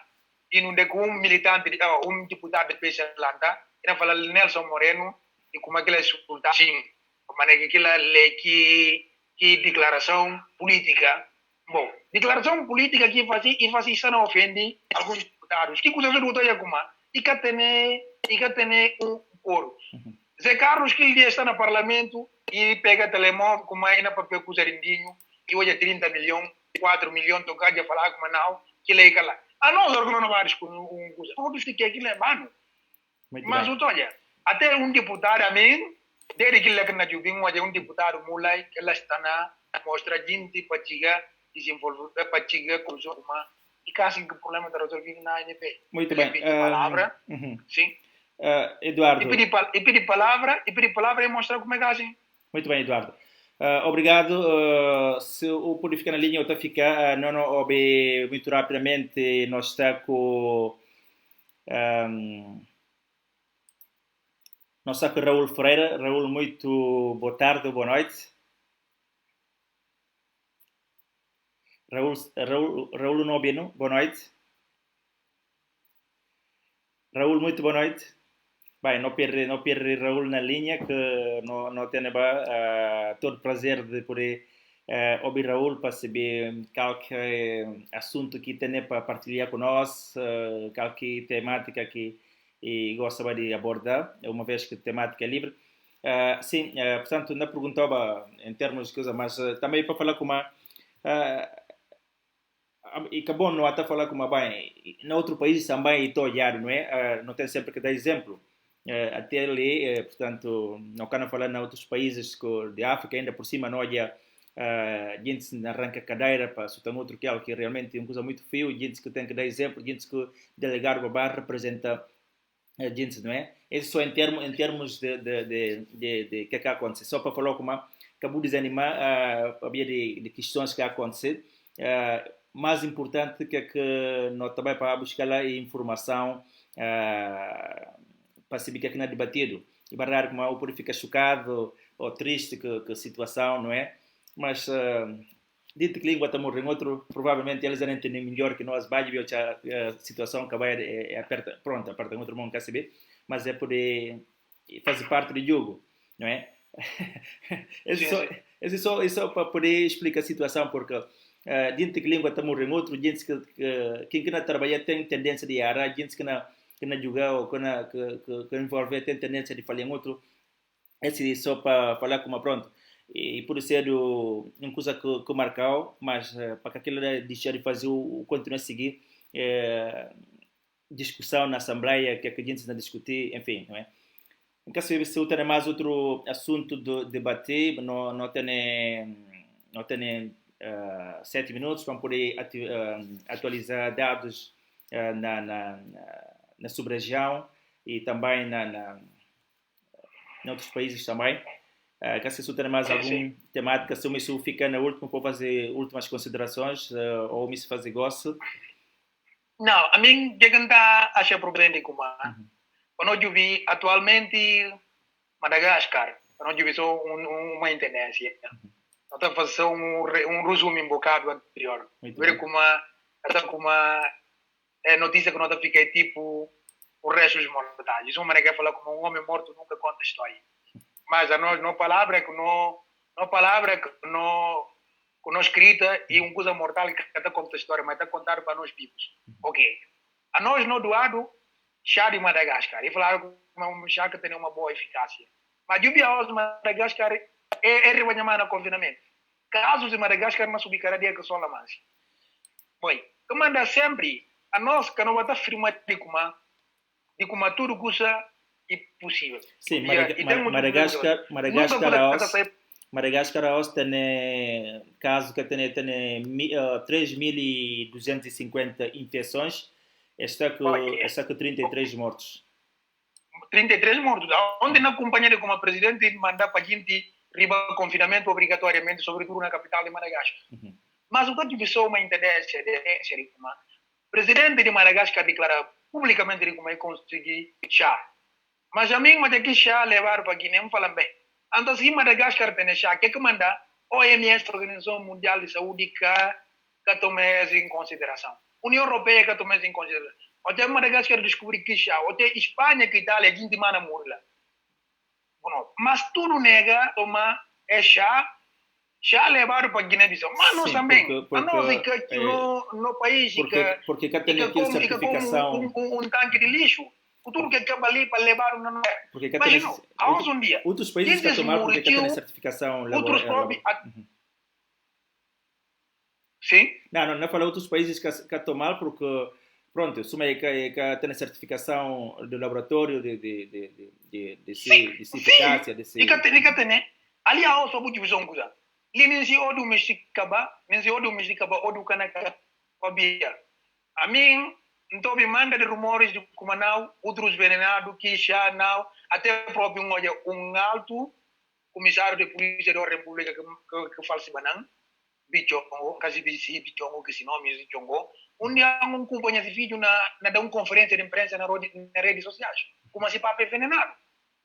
e não de um militante, um deputado de Peixe Atlanta, ele fala Nelson Moreno, e como aquele resultado, sim, como aquela lei que declaração política. Bom, declaração política que faz isso não ofende alguns deputados. Que coisa do outro é como? E que tem um coro. Zé Carlos, que ele está no parlamento, e pega telemóvel, como é na papel com o Zerindinho, e hoje é 30 milhões, 4 milhões, tocar de falar como não, que ele é lá. Ah, não, não vai com um coisa. Todos que aquilo é mano. Mas olha, até um deputado, a mim, desde que ele é na Jubim, um deputado mulai, que ela está na mostra gente para chegar, desenvolver, para chegar com os outros, e caso que o problema está resolvido na ANP. Muito bem. Palavra, sim. Eduardo. E pedir palavra e mostrar como é que é assim. Muito bem, Eduardo. Obrigado. Se o pode ficar na linha, eu ficar, não ouvi muito rapidamente, nós está com nós está com Raul Ferreira. Raul, muito boa tarde, boa noite. Raul não ouve, não? Boa noite. Raul, muito boa noite. Bem, não perde Raul na linha, que não tem todo prazer de poder ouvir Raul para saber qualquer assunto que tem para partilhar conosco, qualquer temática que gostaria de abordar, uma vez que a temática é livre. Sim, portanto, não perguntava em termos de coisa, mas também para falar com uma... e acabou não até falar com uma bem, em outro país também estou olhar, não é? Não tem sempre que dar exemplo. Até ali, portanto, não quero falar em outros países de África, ainda por cima não olha gente que arranca cadeira para soltar outro que realmente é uma coisa muito feia, gente que tem que dar exemplo, gente que delegar o bar representa gente, não é? Isso só em termos de que acontece. Só para falar como acabou de desanimar havia de questões que acontecem. Mais importante que nós também para buscar a informação para saber que é debatido. E barrar como o pode ficar chocado ou triste com a situação, não é? Mas dito que língua está morrendo outro, provavelmente eles não entendem melhor que nós, vai ver a situação que vai aperta, pronto, aperta outro mundo quer saber, mas é poder fazer parte do jogo, não é? É só para poder explicar a situação, porque gente que língua está morrendo outro, gente que não trabalha tem tendência de errar, gente que não jogar ou que envolver tem tendência de falhar em outro, esse é só para falar como pronto. E por ser uma coisa que marcou, mas para que aquilo deixar de fazer o continuar a seguir discussão na Assembleia, que a gente está a discutir, enfim, não é? Em caso de se tem mais outro assunto de debater, não tem 7 minutos para poder atualizar dados na sub-região e também em outros países também. Caso se tem mais alguma temática, se isso fica na última, para fazer últimas considerações ou me fazer gosto. Não, a mim chega a achar problema como quando eu vi atualmente Madagascar, quando eu vi só uma tendência. Não está fazendo um resumo em bocado anterior. Ver como é notícia que não está ficar tipo o resto dos mortais. Uma maneira falar como um homem morto nunca conta história. Mas a nós não palavra que não escrita e uma coisa mortal que está conta história, mas está contado para nós vivos. Ok. A nós não doado chá de Madagascar. E falaram que um chá que tem uma boa eficácia. Mas eu vi a Madagascar é rebanhar no confinamento. Casos de Madagascar não subir cada dia que só lá mais. Bom, que manda sempre a nós que não vai estar afirmando de como tudo coisa é possível. Sim, Madagascar tem caso que tem 3.250 infecções, está com 33 mortos. 33 mortos. Onde na companhia como presidente mandar para a gente riba confinamento obrigatoriamente, sobretudo na capital de Madagascar. Mas o que eu tive só uma tendência de como o presidente de Madagascar declara publicamente como é conseguir chá. Mas a mim, mas aqui chá levar para Guiné, me falam bem. Então, se Madagascar tem chá, que manda OMS, Organização Mundial de Saúde, que tome isso em consideração. União Europeia que tome isso em consideração. Até Madagascar descobrir que chá, até Espanha que Itália, a gente manda morrer. Mas tudo nega tomar chá levar para Guiné-Bissau. Mas nós também, nós no país porque cá tem aqui certificação um tanque de lixo. O tudo que acaba ali para levar não é. Imagina, há um dia. Outros países que tomar porque cá tem certificação laboral. Sim? Não falo outros países que tomar porque pronto, suma que tem certificação do laboratório de eficácia desse. E que tem, ali há só muito visão coisa. Ali nem se odo mexicaba, odo canaka fabia. A mim então me manda de rumores de como não, outros venenados que já não, até próprio um alto comissário de polícia da República que fala se banang, bichongo, quase bichongo que se nome bichongo. Um dia um companhia de vídeo na uma conferência de imprensa na redes sociais, como se papo é venenado.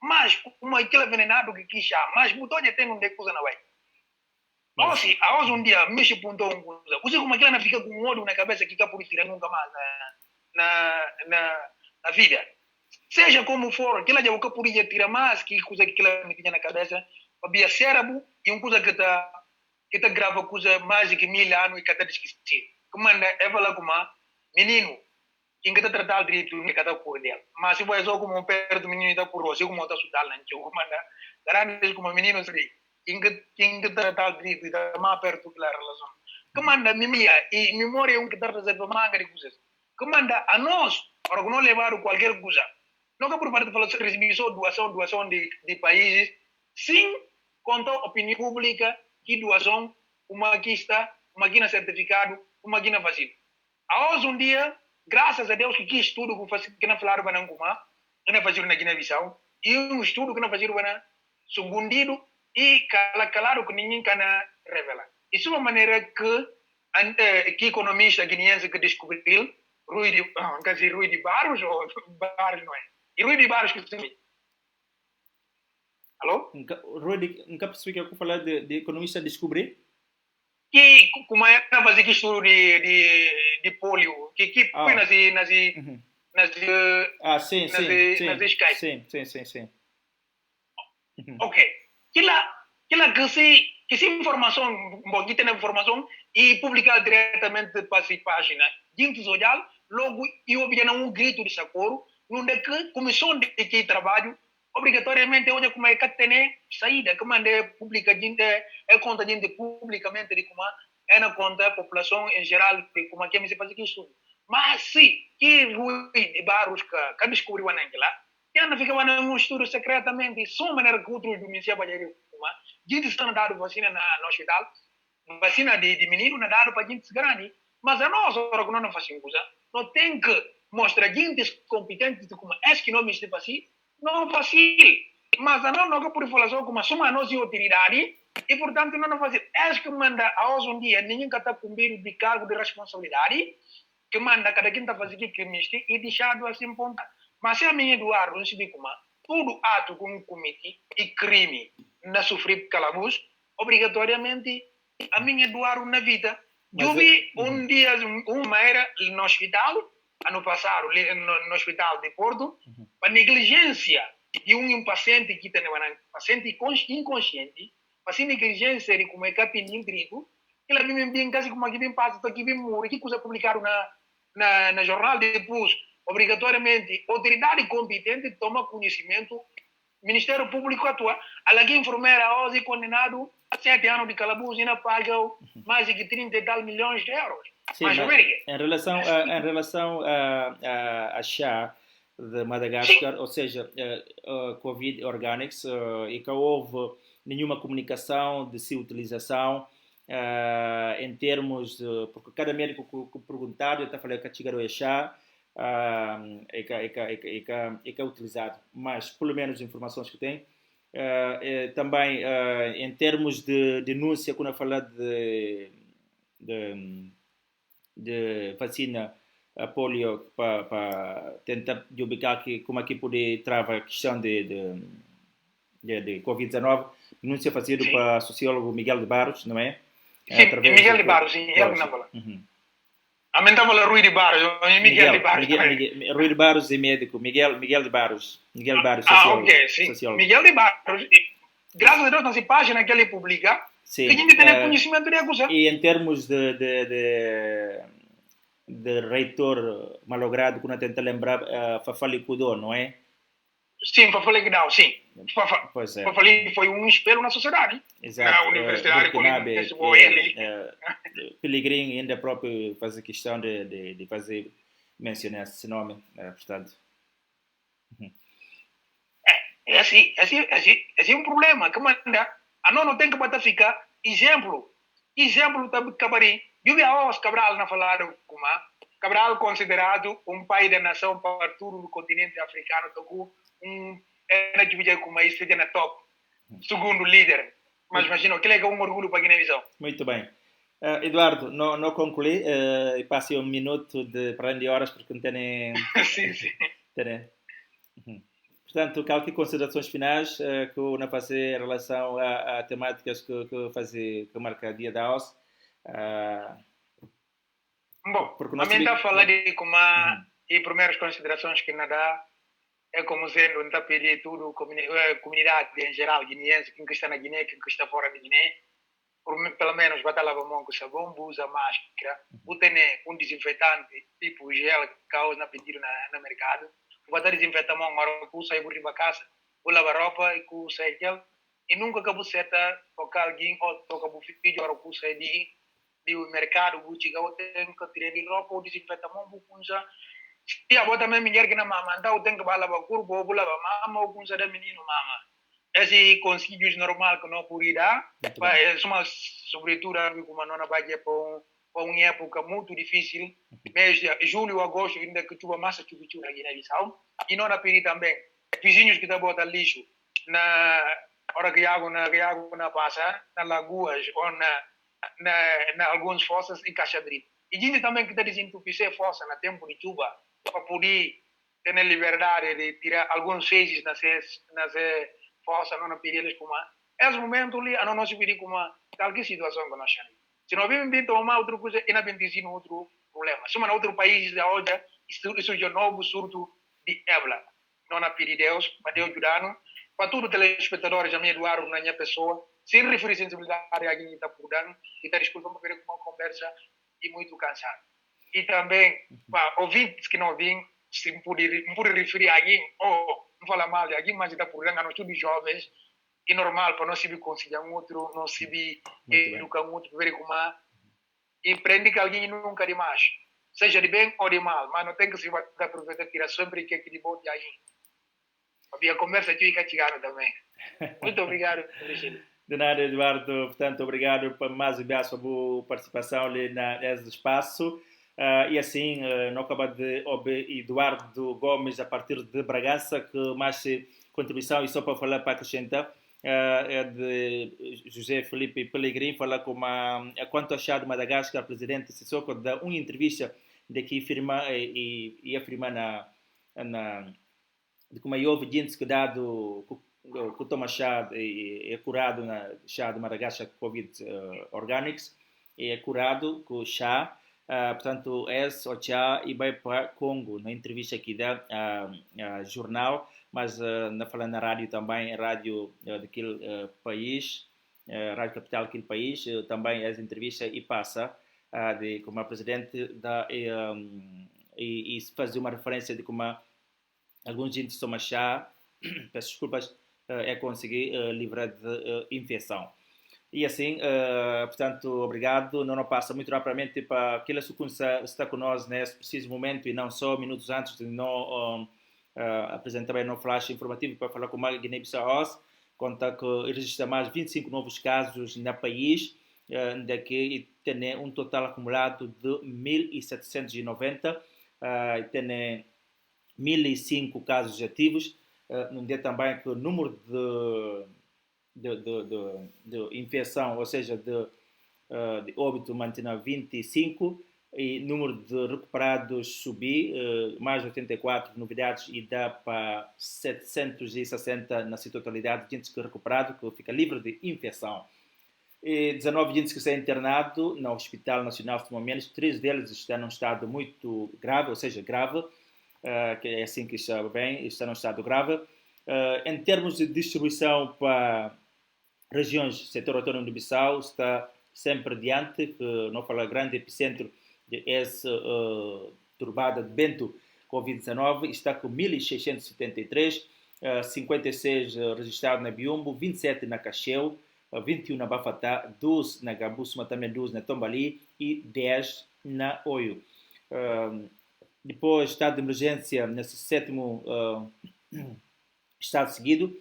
Mas como aquele venenado que já, mas botou de ter um de coisa na vai. Ou se a um dia mexe pontou um coisa, você como aquela não fica com um olho na cabeça que fica por tirar nunca mais na vida. Seja como for, aquela já o que podia tirar mais, que coisa que ela me tinha na cabeça, havia cérebro e uma coisa que tá grava coisa mais de 1000 anos e que está esquecido. Que manda é falar com uma menino, que está tratado direito, não é que está por dela. Mas se vai só como um perto do menino está por você, como está estudando, não manda, grande como menino, quem está tratado direito e está mais perto da relação. Que manda memória é um que está reservado manga de coisas. Que manda a nós, para que não levar qualquer coisa. Não é por parte de falar receber só doação de países, sim, conta a opinião pública que doação, uma aqui está, uma aqui na certificado, uma aqui na vacina. A hoje um dia, graças a Deus que quis estudo que não falaram para não comer, que não faziam na Guiné-Bissau, e um estudo que não faziam para subundido e claro que ninguém can revela. Isso é uma maneira que economista guineense que descobriu, Rui de Barros ou Barros não é? E Rui de Barros que se Alô? Nunca percebi que eu falar de economista descobrir? Que como é que fazer que estudo de polio, que põe nas Uhum. nas Sim, nas sim, nas sim, Skype. sim. Uhum. Ok. Que se informação, bom, que tem informação e publicar diretamente para essa página. Gente social, logo eu obtenho um grito de socorro, onde que comissão de que trabalho obrigatoriamente onde como é que tem saída, como é publica gente é conta gente publicamente de como é na conta da população em geral de como é que me se faz isso. Mas se que Rui de Barros que descobriu a lá, que anda fica um estudo secretamente, só maneira que outros do Ministério da Agricultura, gente está dando vacina no hospital, vacina de menino na dado para gente grande, mas a nós agora que não fazemos coisa, não tem que mostrar gente competente como é que não me está assim, não é fácil. Mas a nós não pode falar só como soma a nossa utilidade e portanto não é fácil. É que manda a hoje um dia ninguém está cumprindo de cargo de responsabilidade que manda cada quem está fazendo que misti e deixado assim ponta. Mas se a minha Eduardo não se diz como todo ato com comete e crime na sofrer calabouço, obrigatoriamente a minha Eduardo na vida. Eu vi um dia uma era no hospital, ano passado, no hospital de Porto, a negligência de um paciente que tem um paciente inconsciente, mas negligência de como é que tem indivíduo, que ela vem bem quase como que vem passa, que vem morrer, que coisa publicaram na jornal depois, obrigatoriamente, autoridade competente toma conhecimento, Ministério Público atua, alguém enfermeira hoje condenado a 7 anos de calabouço e não paga mais de 30 e tal milhões de euros. Sim, mas em relação a chá de Madagascar, ou seja, Covid Organics, e que houve nenhuma comunicação de sua utilização em termos de, porque cada médico que perguntar, eu está falando que a chigarou é chá, é utilizado, mas pelo menos informações que tem. Também em termos de denúncia, quando eu falar de vacina a polio para tentar de ubicar aqui como aqui poder travar a questão de Covid-19, denúncia fazida para o sociólogo Miguel de Barros, não é? Sim, Miguel de Barros, sim, ele não fala. Aumentamos a Rui de Barros, Miguel de Barros. Rui de Barros é médico, Miguel de Barros. Miguel de Barros, sociólogo. Ok, sim. Sociólogo. Miguel de Barros, graças a Deus, nessa página que ele publica, sim, que a gente tem conhecimento de acusa. E em termos de reitor malogrado, quando tenta lembrar, Fafali Kudô, não é? Sim, Fafali Kudô, sim. Fafali foi um espelho na sociedade. Exato. Na universidade, Pelegrin ainda próprio faz a questão de fazer mencionar esse nome, portanto. Esse é um problema que manda. A nós não tem que bater ficar. Exemplo também Cabari. Eu vi a Cabral na falar como Cabral considerado um pai da nação para todo o continente africano, tocou era dividido como isso seja na top, segundo líder. Mas imagina, que é um orgulho para a Guiné-Bissau. Muito bem. Eduardo, não concluí, passei um minuto para além de horas porque não tem... sim. Portanto, qualquer considerações finais que eu não fazer em relação a temáticas que marca dia da OS? Bom, a mim está a falar de como e primeiras considerações que nada é como sendo, não está a pedir tudo, comunidade em geral, guineense, quem está na Guiné, quem está fora da Guiné, pelo menos vai lavar a mão com sabão, usa máscara, tem um desinfetante tipo gel que causa na pedido no mercado, vai desinfetar a mão, agora que usa e vou para casa, vou lavar roupa e usa gel, e nunca que você está tocar alguém ou tocar o filho, agora que usa do mercado, vou chegar, eu tenho que tirar de roupa, ou desinfetar a mão, vou usar. Se a bota minha mulher que na mama, então eu tenho que lavar curva, ou lavar mama, ou usar da menino mama. Esse conselhos normal que não podia dar, é uma sobretudo como não vai para uma época muito difícil, mês de julho, agosto, ainda que chuva massa, chuva na Guiné-Bissau, e não na pedir também, vizinhos que estão botando lixo na hora que a água não passa, na lagoas ou na algumas fossas e caixa de E a gente também que está desentupir força no tempo de chuva para poder ter a liberdade de tirar alguns fezes nas forças, não pedir eles como esse momento ali, a não se pedir como tal que situação que nós temos. Se nós vivemos tomar outra coisa, ainda bem que outro problema. Se nós outro país da hoje, isso já novo surto de Ebola. Não há pedir Deus, para Deus ajudar-nos. Para todos os telespectadores, a minha Eduardo, na minha pessoa, sem referir sensibilidade a quem está por dano, e está desculpa para ver uma conversa e muito cansado. E também, para ouvintes que não vêm, se me puder referir a alguém, não fala mal de alguém, mas está por dano, nós somos jovens, é normal para nós se conciliar um outro, não se educar um outro, ver como e prende que alguém nunca demais. Seja de bem ou de mal, mas não tem que se aproveitar tirar sempre que é que de bom de alguém. A conversa aqui fica chegando também. Muito obrigado, Virgílio. De nada, Eduardo. Portanto, obrigado por mais uma vez a sua participação nesse espaço. E assim, não acaba de ouvir Eduardo Gomes a partir de Bragança, que mais contribuição, e só para falar, para acrescentar, é de José Felipe Pellegrini, falar com quanto achar de Madagascar, presidente Sissoko, da uma entrevista de que afirma e afirma de como houve gente que dado que toma chá é curado na chá de Madagascar Covid Organics, é curado com chá, portanto esse o chá e vai para Congo, na entrevista aqui da jornal, mas na falando na rádio também, rádio daquele país, rádio capital daquele país, também essa entrevista e passa de como a presidente da e fazer uma referência de como alguns gente tomam chá, peço desculpas, é conseguir livrar de infecção. E assim, portanto, obrigado. Não passa muito rapidamente para aquela sucunsa está conosco nesse preciso momento e não só minutos antes de não apresentar bem no flash informativo para falar com o Maga Guiné-Bissau, conta que registra mais 25 novos casos no país, daqui tem um total acumulado de 1.790, tem 1.005 casos ativos, num dia também que o número de infecção, ou seja, de óbito mantém 25 e número de recuperados subir, mais 84 novidades e dá para 760 na sua totalidade de gente que é recuperado, que fica livre de infecção. E 19 gente que está internado no Hospital Nacional de Momentos, 3 deles estão num estado muito grave, ou seja, grave, que é assim que está bem, está num estado grave. Em termos de distribuição para regiões do setor autônomo de Bissau, está sempre diante, que não fala grande epicentro de essa turbada de vento Covid-19, está com 1.673, 56 registrados na Biombo, 27 na Cacheu, 21 na Bafatá, 12 na Gabusma, também 12 na Tombali e 10 na Oio. Depois, estado de emergência nesse sétimo estado seguido,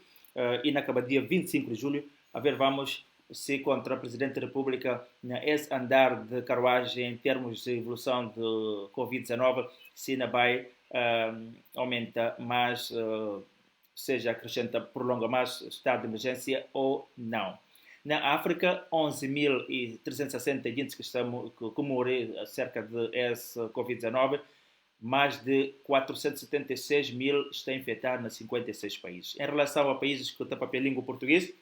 e na dia 25 de julho, a ver, vamos se contra o Presidente da República nesse andar de carruagem em termos de evolução de Covid-19, se ainda vai aumenta mais, seja acrescenta, prolonga mais estado de emergência ou não. Na África, 11.360 gente que morreram acerca de esse Covid-19, mais de 476 mil estão infectados nos 56 países. Em relação a países que têm papel língua português,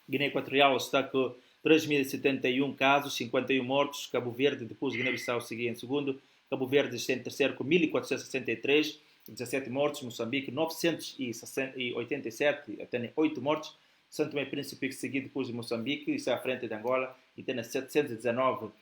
Guiné Equatorial está com 3.071 casos, 51 mortos. Cabo Verde, depois Guiné-Bissau seguia em segundo. Cabo Verde está em terceiro com 1.463, 17 mortos. Moçambique, 987, tem 8 mortos. São Tomé e Príncipe, que seguiu depois de Moçambique, está à frente de Angola e tem 719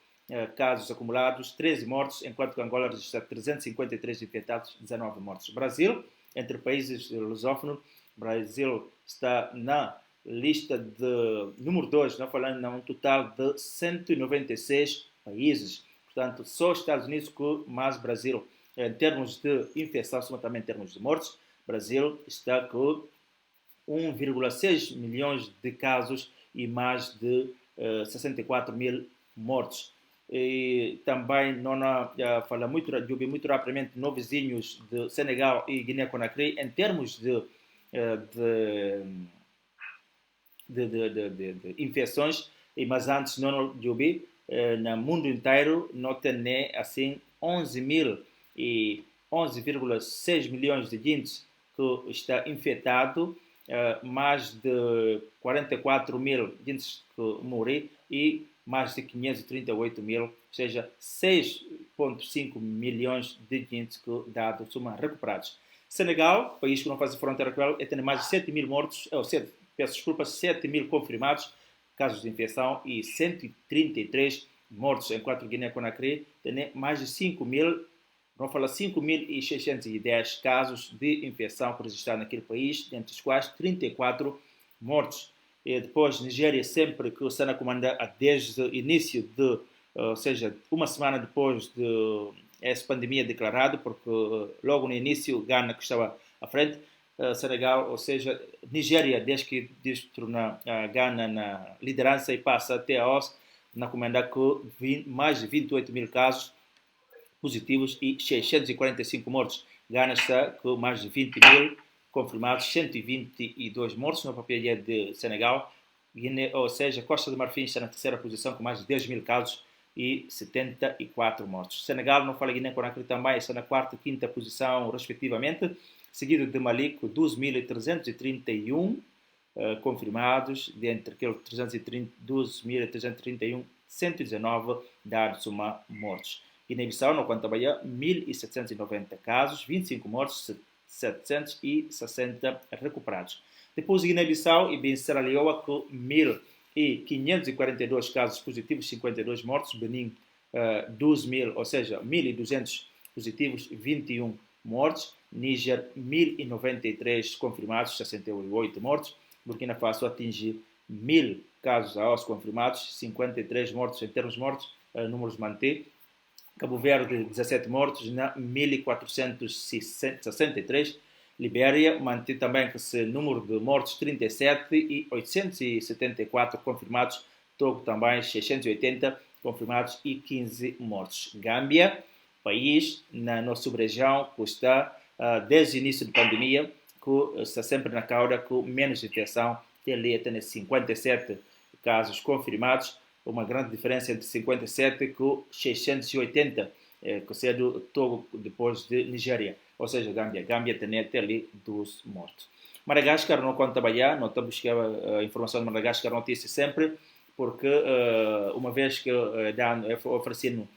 casos acumulados, 13 mortos, enquanto que Angola registra 353 infectados, 19 mortos. Brasil, entre países lusófonos, Brasil está na lista de número 2, não falando num total de 196 países. Portanto, só Estados Unidos com mais Brasil. Em termos de infecção, também em termos de mortes, Brasil está com 1,6 milhões de casos e mais de 64 mil mortos. E também não fala muito rapidamente no vizinhos de Senegal e Guiné-Conakry em termos de infecções, mas antes não de ouvir, no mundo inteiro, não tem assim 11,6 milhões de gente que está infectado, mais de 44 mil gente que morreram e mais de 538 mil, ou seja, 6,5 milhões de gente que dados são recuperados. Senegal, país que não faz fronteira com ele, tem mais de 7 mil mortos, 7 mil confirmados, casos de infecção e 133 mortos, enquanto Guiné-Conakry tem mais de 5 mil, vamos falar 5.610 casos de infecção registrados naquele país, dentre os quais 34 mortos. E depois, Nigéria, sempre que o Sana comanda desde o início ou seja, uma semana depois de essa pandemia declarada, porque logo no início Ghana que estava à frente, Senegal, ou seja, Nigéria, desde que torna Ghana na liderança e passa até a OS, na comanda com mais de 28 mil casos positivos e 645 mortos. Ghana está com mais de 20 mil confirmados, 122 mortos na papelaria de Senegal, ou seja, Costa do Marfim está na terceira posição com mais de 10 mil casos e 74 mortos. Senegal, não fala Guiné-Conakry também, está na quarta e quinta posição, respectivamente, seguido de Mali com 12.331 confirmados, dentre aqueles 12.331, 119 dados mortos. Guiné-Bissau, no quanto a Bahia, 1.790 casos, 25 mortos, 760 recuperados. Depois Guiné-Bissau e bem Serra Leoa com 1.542 casos positivos, 52 mortos. Benin, 12.000, ou seja, 1.200 positivos, 21 mortos. Níger, 1.093 confirmados, 68 mortos. Burkina Faso atinge 1.000 casos aos confirmados, 53 mortos em termos mortos, números manter. Cabo Verde, 17 mortos, 1.463. Libéria mantém também esse número de mortos 37 e 874 confirmados. Togo também 680 confirmados e 15 mortos. Gâmbia, país na nossa sub-região que está desde o início da pandemia, que está sempre na cauda com menos infecção. Tem 57 casos confirmados, uma grande diferença entre 57 com 680, que seja do Togo depois de Nigéria. Ou seja, Gâmbia tem até ali 12 mortos. Madagascar não conta trabalhar, não está buscando a informação de Madagascar, notícia sempre, porque uma vez que é oferecendo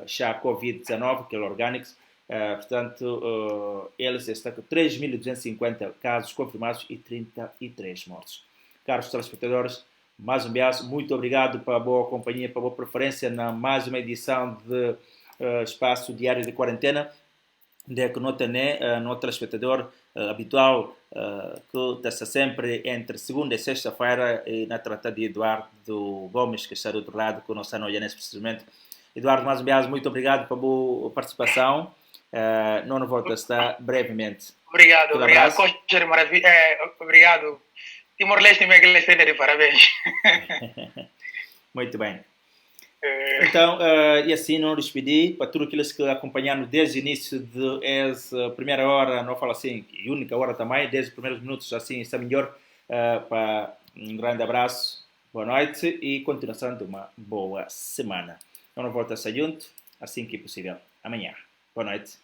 chá Covid-19, que é o Organics, portanto, eles estão com 3.250 casos confirmados e 33 mortos. Caros telespectadores, mais uma vez, muito obrigado pela boa companhia, pela boa preferência na mais uma edição de Espaço Diário de Quarentena, de que não tem no telespectador habitual, que está sempre entre segunda e sexta-feira, e na trata de Eduardo Gomes, que está do outro lado, que não está no olhando precisamente. Eduardo, mais uma vez, muito obrigado pela boa participação. Não volta a estar brevemente. Obrigado, obrigado. Obrigado. Timor-Leste e Miguel-Leste de parabéns. Muito bem. Então, e assim não despedi para todos aqueles que acompanharam desde o início dessa primeira hora, não falo assim, e única hora também, desde os primeiros minutos, assim está melhor. Para um grande abraço, boa noite e continuação de uma boa semana. Eu não volto a estar junto assim que possível. Amanhã. Boa noite.